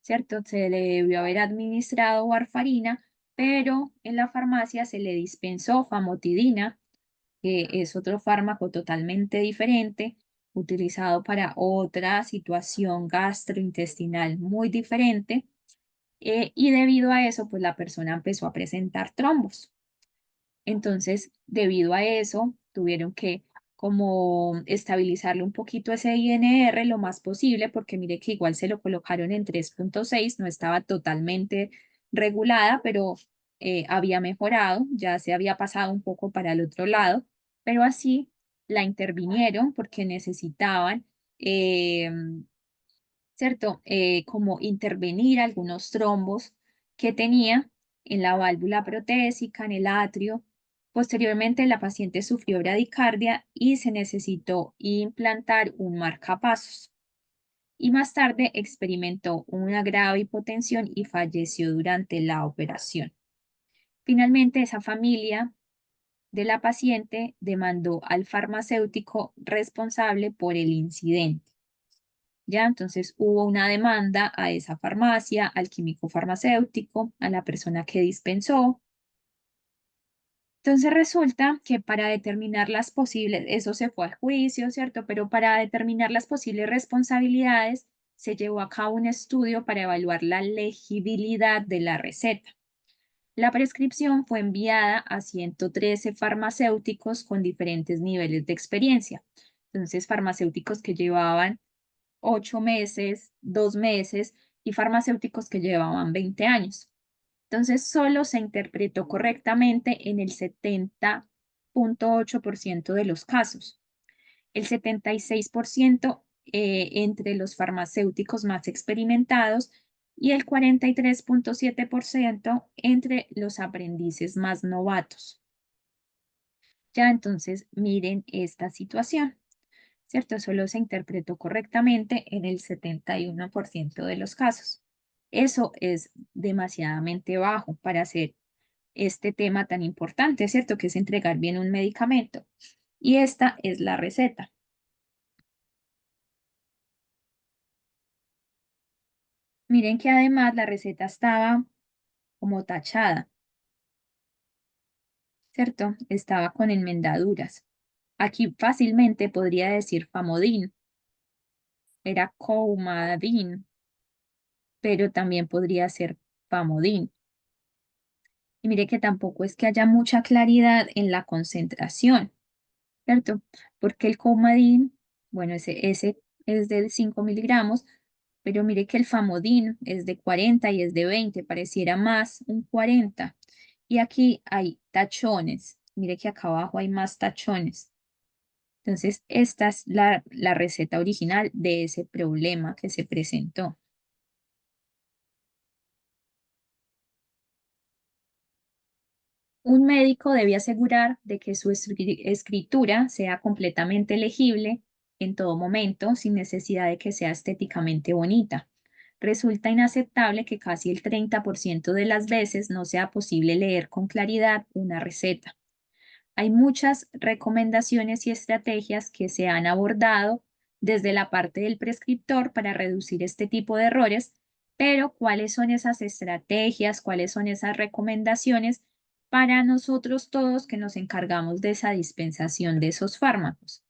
¿cierto? Se le debió haber administrado warfarina, pero en la farmacia se le dispensó famotidina, que es otro fármaco totalmente diferente, utilizado para otra situación gastrointestinal muy diferente, y debido a eso, pues la persona empezó a presentar trombos. Entonces, debido a eso, tuvieron que como estabilizarle un poquito ese INR lo más posible, porque mire que igual se lo colocaron en 3.6, no estaba totalmente regulada, pero había mejorado, ya se había pasado un poco para el otro lado, pero así la intervinieron porque necesitaban, ¿cierto? Como intervenir algunos trombos que tenía en la válvula protésica, en el atrio. Posteriormente, la paciente sufrió bradicardia y se necesitó implantar un marcapasos. Y más tarde experimentó una grave hipotensión y falleció durante la operación. Finalmente, esa familia de la paciente demandó al farmacéutico responsable por el incidente. ¿Ya? Entonces hubo una demanda a esa farmacia, al químico farmacéutico, a la persona que dispensó. Entonces resulta que para determinar las posibles, eso se fue al juicio, ¿cierto? Pero para determinar las posibles responsabilidades, se llevó a cabo un estudio para evaluar la legibilidad de la receta. La prescripción fue enviada a 113 farmacéuticos con diferentes niveles de experiencia. Entonces, farmacéuticos que llevaban 8 meses, 2 meses y farmacéuticos que llevaban 20 años. Entonces, solo se interpretó correctamente en el 70% 0.8% de los casos. El 76% entre los farmacéuticos más experimentados y el 43.7% entre los aprendices más novatos. Ya entonces miren esta situación, ¿cierto? Solo se interpretó correctamente en el 71% de los casos. Eso es demasiadamente bajo para hacer este tema tan importante, ¿cierto? Que es entregar bien un medicamento. Y esta es la receta. Miren que además la receta estaba como tachada, ¿cierto? Estaba con enmendaduras. Aquí fácilmente podría decir Famodin, era Coumadin, pero también podría ser Famodin. Y mire que tampoco es que haya mucha claridad en la concentración, ¿cierto? Porque el Coumadin, bueno, ese es de 5 miligramos, pero mire que el Famodin es de 40 y es de 20, pareciera más un 40. Y aquí hay tachones, mire que acá abajo hay más tachones. Entonces, esta es la receta original de ese problema que se presentó. Un médico debe asegurar de que su escritura sea completamente legible en todo momento, sin necesidad de que sea estéticamente bonita. Resulta inaceptable que casi el 30% de las veces no sea posible leer con claridad una receta. Hay muchas recomendaciones y estrategias que se han abordado desde la parte del prescriptor para reducir este tipo de errores, pero ¿cuáles son esas estrategias? ¿Cuáles son esas recomendaciones para nosotros todos que nos encargamos de esa dispensación de esos fármacos?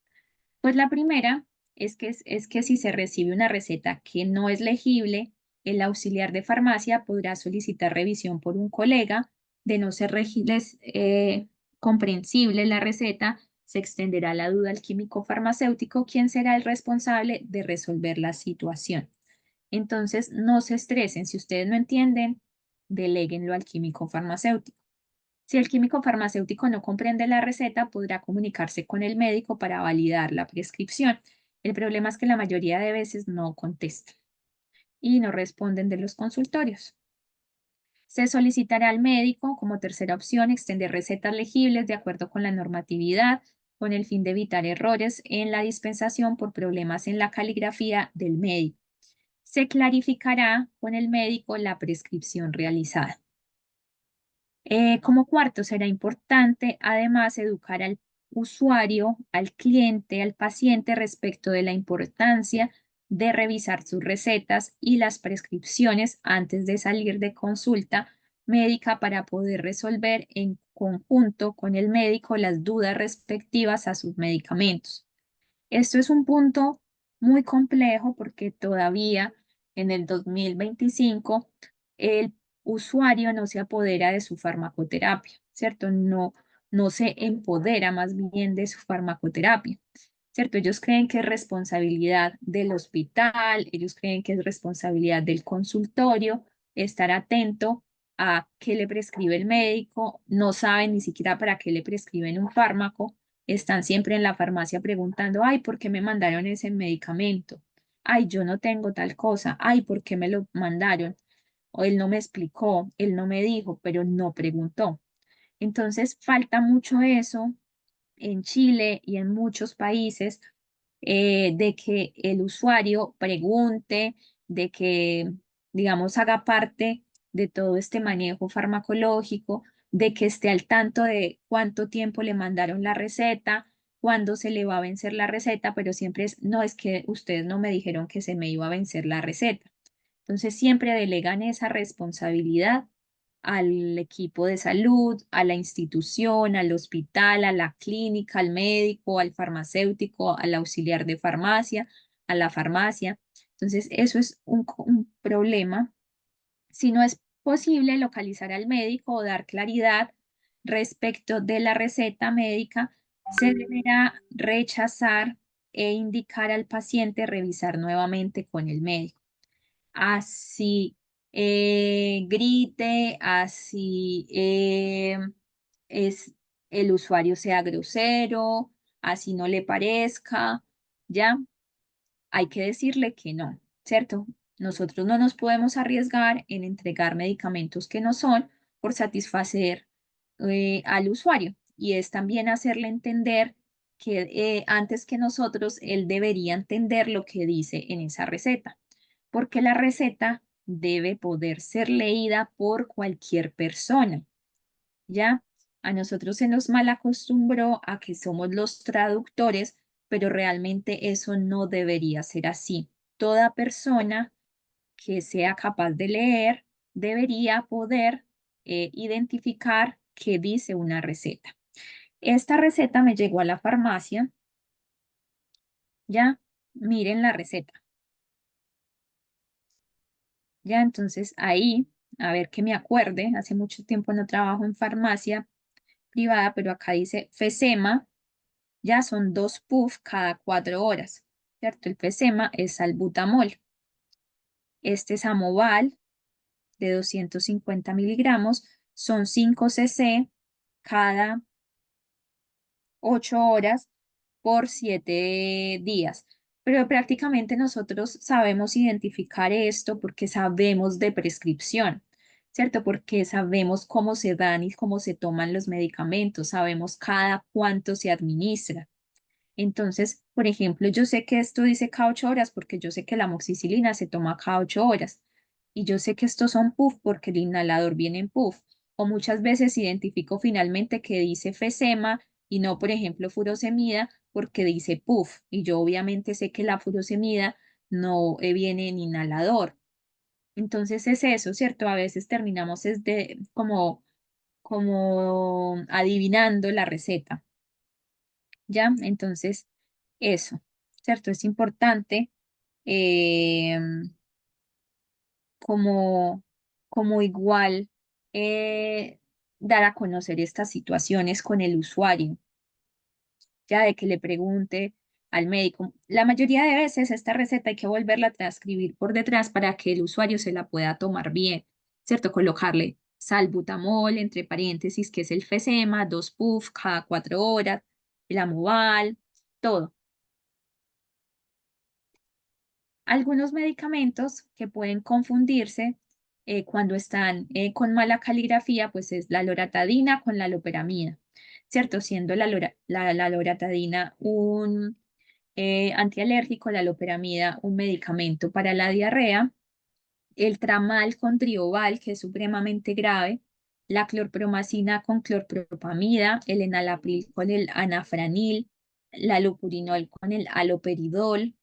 Pues la primera es que si se recibe una receta que no es legible, el auxiliar de farmacia podrá solicitar revisión por un colega. De no ser comprensible la receta, se extenderá la duda al químico farmacéutico, quien será el responsable de resolver la situación. Entonces, no se estresen. Si ustedes no entienden, deléguenlo al químico farmacéutico. Si el químico farmacéutico no comprende la receta, podrá comunicarse con el médico para validar la prescripción. El problema es que la mayoría de veces no contestan y no responden de los consultorios. Se solicitará al médico, como tercera opción, extender recetas legibles de acuerdo con la normatividad, con el fin de evitar errores en la dispensación por problemas en la caligrafía del médico. Se clarificará con el médico la prescripción realizada. Como cuarto, será importante además educar al usuario, al cliente, al paciente respecto de la importancia de revisar sus recetas y las prescripciones antes de salir de consulta médica para poder resolver en conjunto con el médico las dudas respectivas a sus medicamentos. Esto es un punto muy complejo porque todavía en el 2025 el usuario no se apodera de su farmacoterapia, ¿cierto? No se empodera más bien de su farmacoterapia, ¿cierto? Ellos creen que es responsabilidad del hospital, ellos creen que es responsabilidad del consultorio estar atento a qué le prescribe el médico, no saben ni siquiera para qué le prescriben un fármaco, están siempre en la farmacia preguntando, ay, ¿por qué me mandaron ese medicamento? Ay, yo no tengo tal cosa, ay, ¿por qué me lo mandaron? O él no me explicó, él no me dijo, pero no preguntó. Entonces, falta mucho eso en Chile y en muchos países, de que el usuario pregunte, de que, digamos, haga parte de todo este manejo farmacológico, de que esté al tanto de cuánto tiempo le mandaron la receta, cuándo se le va a vencer la receta, pero siempre es, no es que ustedes no me dijeron que se me iba a vencer la receta. Entonces siempre delegan esa responsabilidad al equipo de salud, a la institución, al hospital, a la clínica, al médico, al farmacéutico, al auxiliar de farmacia, a la farmacia. Entonces, eso es un problema. Si no es posible localizar al médico o dar claridad respecto de la receta médica, se deberá rechazar e indicar al paciente revisar nuevamente con el médico. Así grite, así el usuario sea grosero, así no le parezca, ¿ya? Hay que decirle que no, ¿cierto? Nosotros no nos podemos arriesgar en entregar medicamentos que no son por satisfacer al usuario. Y es también hacerle entender que antes que nosotros, él debería entender lo que dice en esa receta, porque la receta debe poder ser leída por cualquier persona, ¿ya? A nosotros se nos mal acostumbró a que somos los traductores, pero realmente eso no debería ser así. Toda persona que sea capaz de leer debería poder identificar qué dice una receta. Esta receta me llegó a la farmacia, ya, miren la receta. Ya, entonces ahí, a ver que me acuerde, hace mucho tiempo no trabajo en farmacia privada, pero acá dice Fesema, ya son 2 puff cada 4 horas, ¿cierto? El Fesema es salbutamol. Este es Amoval de 250 miligramos, son 5 cc cada 8 horas por 7 días. Pero prácticamente nosotros sabemos identificar esto porque sabemos de prescripción, ¿cierto? Porque sabemos cómo se dan y cómo se toman los medicamentos, sabemos cada cuánto se administra. Entonces, por ejemplo, yo sé que esto dice cada 8 horas porque yo sé que la amoxicilina se toma cada 8 horas. Y yo sé que estos son puff porque el inhalador viene en puff. O muchas veces identifico finalmente que dice Fesema y no, por ejemplo, furosemida porque dice puff. Y yo obviamente sé que la furosemida no viene en inhalador. Entonces es eso, ¿cierto? A veces terminamos como adivinando la receta. ¿Ya? Entonces, eso, ¿cierto? Es importante eh, como, como igual dar a conocer estas situaciones con el usuario, ya de que le pregunte al médico. La mayoría de veces esta receta hay que volverla a transcribir por detrás para que el usuario se la pueda tomar bien, ¿cierto? Colocarle salbutamol, entre paréntesis, que es el Fesema, 2 puff cada 4 horas, el Amoval, todo. Algunos medicamentos que pueden confundirse cuando están con mala caligrafía, pues es la loratadina con la loperamida, ¿cierto? Siendo la loratadina un antialérgico, la loperamida un medicamento para la diarrea, el tramal con trioval, que es supremamente grave, la clorpromacina con clorpropamida, el enalapril con el anafranil, la lopurinol con el haloperidol,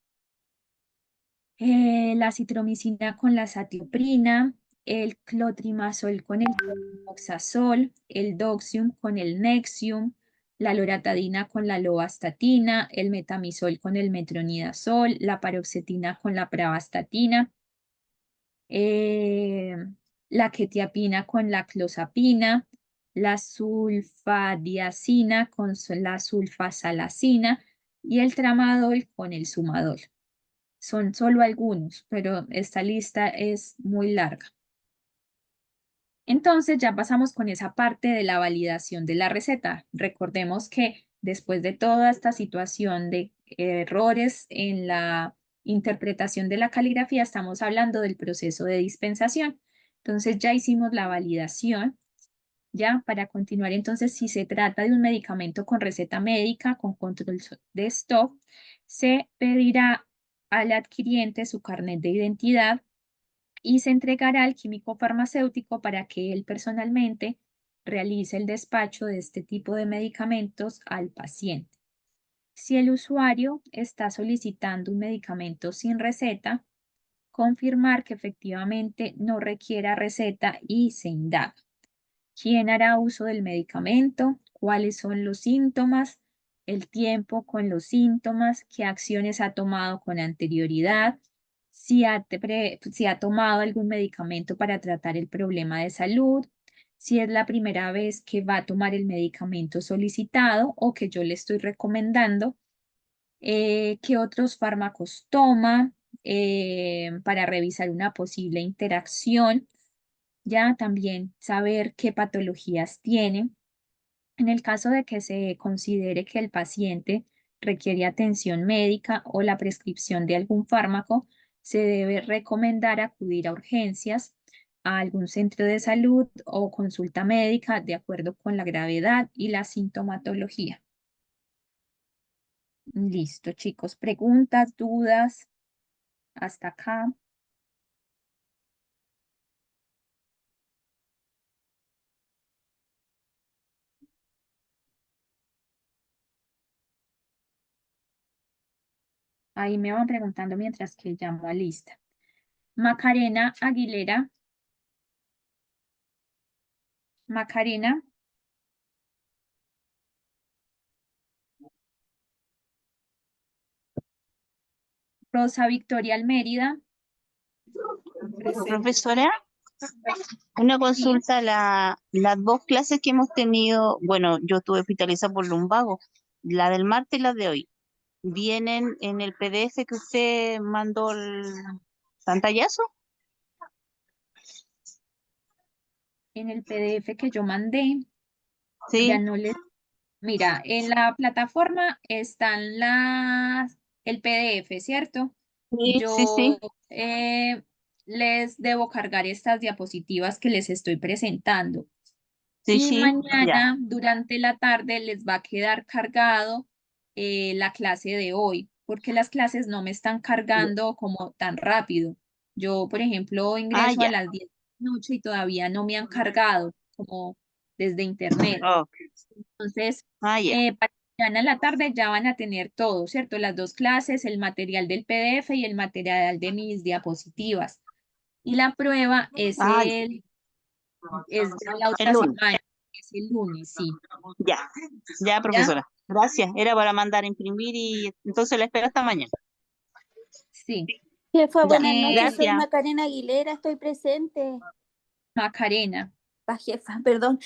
la citromicina con la satioprina, el clotrimazol con el oxazol, el doxium con el nexium, la loratadina con la lovastatina, el metamizol con el metronidazol, la paroxetina con la pravastatina, eh, la quetiapina con la clozapina, la sulfadiazina con la sulfasalacina y el tramadol con el sumadol. Son solo algunos, pero esta lista es muy larga. Entonces ya pasamos con esa parte de la validación de la receta. Recordemos que después de toda esta situación de errores en la interpretación de la caligrafía, estamos hablando del proceso de dispensación. Entonces ya hicimos la validación. Ya, para continuar, entonces, si se trata de un medicamento con receta médica, con control de stock, se pedirá al adquiriente su carnet de identidad y se entregará al químico farmacéutico para que él personalmente realice el despacho de este tipo de medicamentos al paciente. Si el usuario está solicitando un medicamento sin receta, confirmar que efectivamente no requiera receta y se indaga. ¿Quién hará uso del medicamento? ¿Cuáles son los síntomas? El tiempo con los síntomas, qué acciones ha tomado con anterioridad, si ha tomado algún medicamento para tratar el problema de salud, si es la primera vez que va a tomar el medicamento solicitado o que yo le estoy recomendando, qué otros fármacos toma para revisar una posible interacción, ya también saber qué patologías tiene. En el caso de que se considere que el paciente requiere atención médica o la prescripción de algún fármaco, se debe recomendar acudir a urgencias, a algún centro de salud o consulta médica de acuerdo con la gravedad y la sintomatología. Listo, chicos. ¿Preguntas, dudas? Hasta acá. Ahí me van preguntando mientras que llamo a lista. Macarena Aguilera. Macarena. Rosa Victoria Almérida. Profesora, una consulta, las dos clases que hemos tenido, bueno, yo estuve hospitalizada por lumbago, la del martes y la de hoy, ¿vienen en el PDF que usted mandó el pantallazo? En el PDF que yo mandé, Sí, ya no les... Mira, en la plataforma están el PDF, ¿cierto? sí, sí, Yo sí, les debo cargar estas diapositivas que les estoy presentando. sí, Y sí, ya. mañana, durante la tarde, les va a quedar cargado la clase de hoy, porque las clases no me están cargando como tan rápido. Yo, por ejemplo, Ah, ingreso a ya. las 10 de la noche y todavía no me han cargado, como desde internet. Oh, Entonces, ah, ya. para mañana en la tarde ya van a tener todo, ¿cierto? Las dos clases, el material del PDF y el material de mis diapositivas. Y la prueba Ah, es ya la el otra lunes. semana, es el lunes, sí. Ya, ya, ¿Ya? profesora. Gracias. Era para mandar a imprimir y entonces la espero hasta mañana. Sí. Jefa, Ya, buenas noches, soy gracias. Macarena Aguilera, estoy presente. Macarena, Jefa, perdón.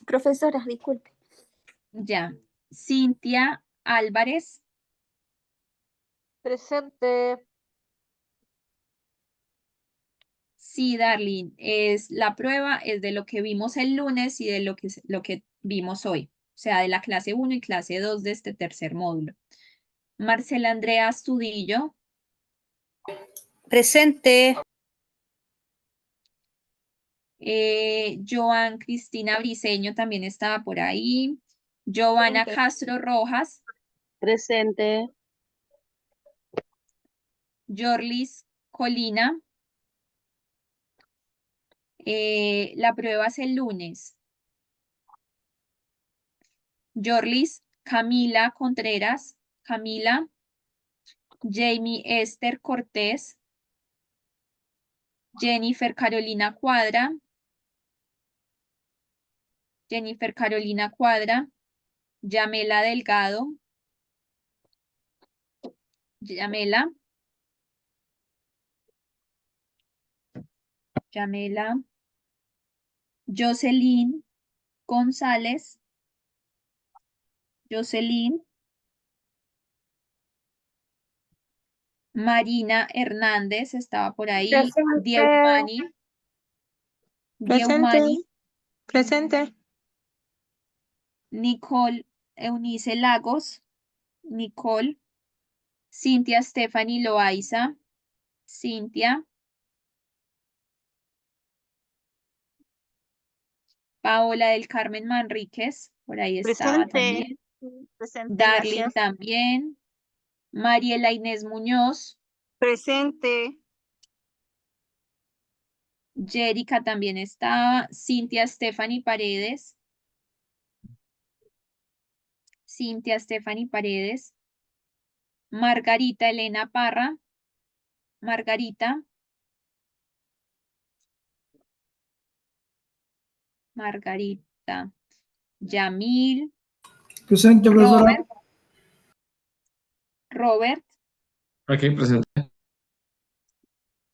Profesora, disculpe. ya. Cintia Álvarez, Presente. sí, Darlene, es la prueba, es de lo que vimos el lunes y de lo que vimos hoy, o sea, de la clase 1 y clase 2 de este tercer módulo. Marcela Andrea Astudillo, Presente. Joan Cristina Briceño también estaba por ahí, Giovanna Castro Rojas, Presente. Jorlis Colina, la prueba es el lunes. Jorlis Camila Contreras, Camila, Jamie Esther Cortés, Jennifer Carolina Cuadra, Jennifer Carolina Cuadra, Yamela Delgado, Yamela, Yamela, Jocelyn González, Jocelyn, Marina Hernández estaba por ahí, Presente. Presente. Dieumani, Presente. Nicole Eunice Lagos, Nicole, Cintia Stephanie Loaiza, Cintia, Paola del Carmen Manríquez, por ahí estaba Presente. también. Presente, Darlene gracias. también. Mariela Inés Muñoz. Presente. Jerica también estaba. Cintia Stephanie Paredes. Cintia Stephanie Paredes. Margarita Elena Parra. Margarita. Margarita. Yamil. Presente, profesora. Robert. Robert. Aquí presente.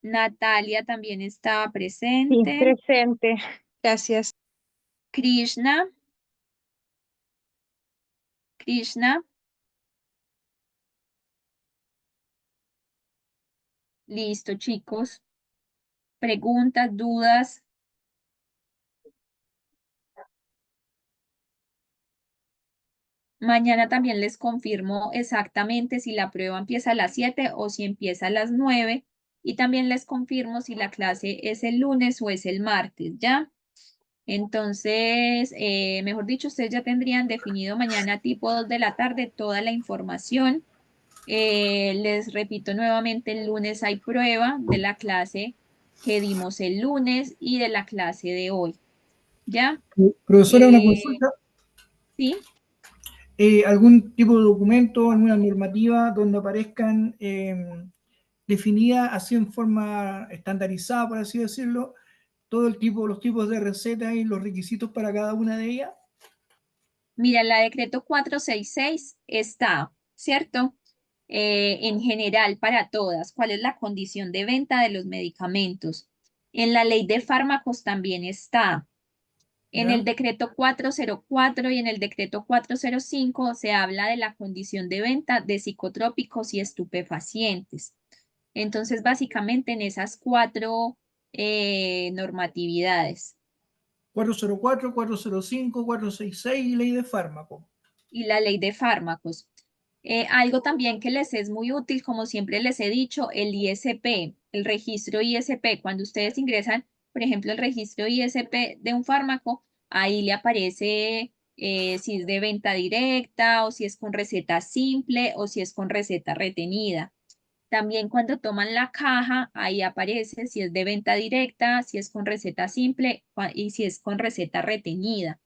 Natalia también estaba Sí, presente. presente. Gracias. Krishna. Krishna. Listo, chicos. Preguntas, dudas. Mañana también les confirmo exactamente si la prueba empieza a las 7 o si empieza a las 9. Y también les confirmo si la clase es el lunes o es el martes, ¿ya? Entonces, mejor dicho, ustedes ya tendrían definido mañana tipo 2 de la tarde toda la información. Les repito nuevamente, el lunes hay prueba de la clase que dimos el lunes y de la clase de hoy, ¿ya? Profesora, una Eh, consulta. ¿Sí? ¿Algún tipo de documento, alguna normativa donde aparezcan definidas así en forma estandarizada, por así decirlo, los tipos de recetas y los requisitos para cada una de ellas? Mira, la decreto 466 está, ¿cierto? En general para todas, cuál es la condición de venta de los medicamentos. En la ley de fármacos también está. En ¿Ya? el decreto 404 y en el decreto 405 se habla de la condición de venta de psicotrópicos y estupefacientes. Entonces, básicamente en esas 4 normatividades. 404, 405, 466 y ley de fármaco. Y la ley de fármacos. Algo también que les es muy útil, como siempre les he dicho, el ISP, el registro ISP. Cuando ustedes ingresan, por ejemplo, el registro ISP de un fármaco, ahí le aparece si es de venta directa o si es con receta simple o si es con receta retenida. También cuando toman la caja, ahí aparece si es de venta directa, si es con receta simple y si es con receta retenida.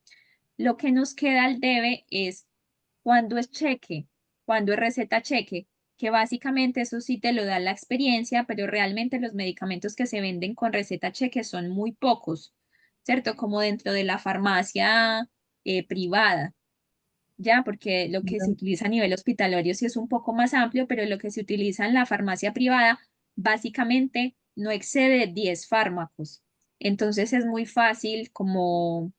Lo que nos queda al debe es cuando es cheque, cuando es receta cheque, que básicamente eso sí te lo da la experiencia, pero realmente los medicamentos que se venden con receta cheque son muy pocos, ¿cierto? Como dentro de la farmacia privada, ¿ya? Porque lo que ¿Ya? se utiliza a nivel hospitalario sí es un poco más amplio, pero lo que se utiliza en la farmacia privada básicamente no excede 10 fármacos. Entonces es muy fácil como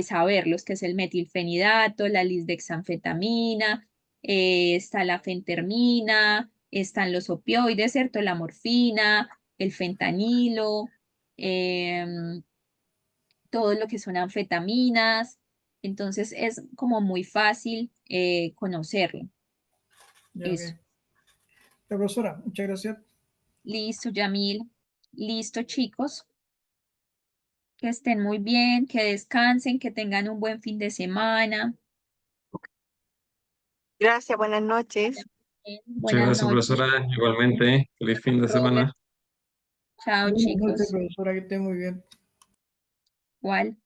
saberlos, que es el metilfenidato, la lisdexanfetamina, está la fentermina, están los opioides, ¿cierto? La morfina, el fentanilo, em, todo lo que son anfetaminas. Entonces es como muy fácil conocerlo. Ya, ok. Eso. La profesora, muchas gracias. Listo, Yamil. Listo, chicos. Que estén muy bien, que descansen, que tengan un buen fin de semana. Gracias, buenas noches. Muchas Buenas gracias, noches. profesora. Igualmente, feliz fin de semana. Chao, Buenas noches, chicos. profesora, que esté muy bien. Igual.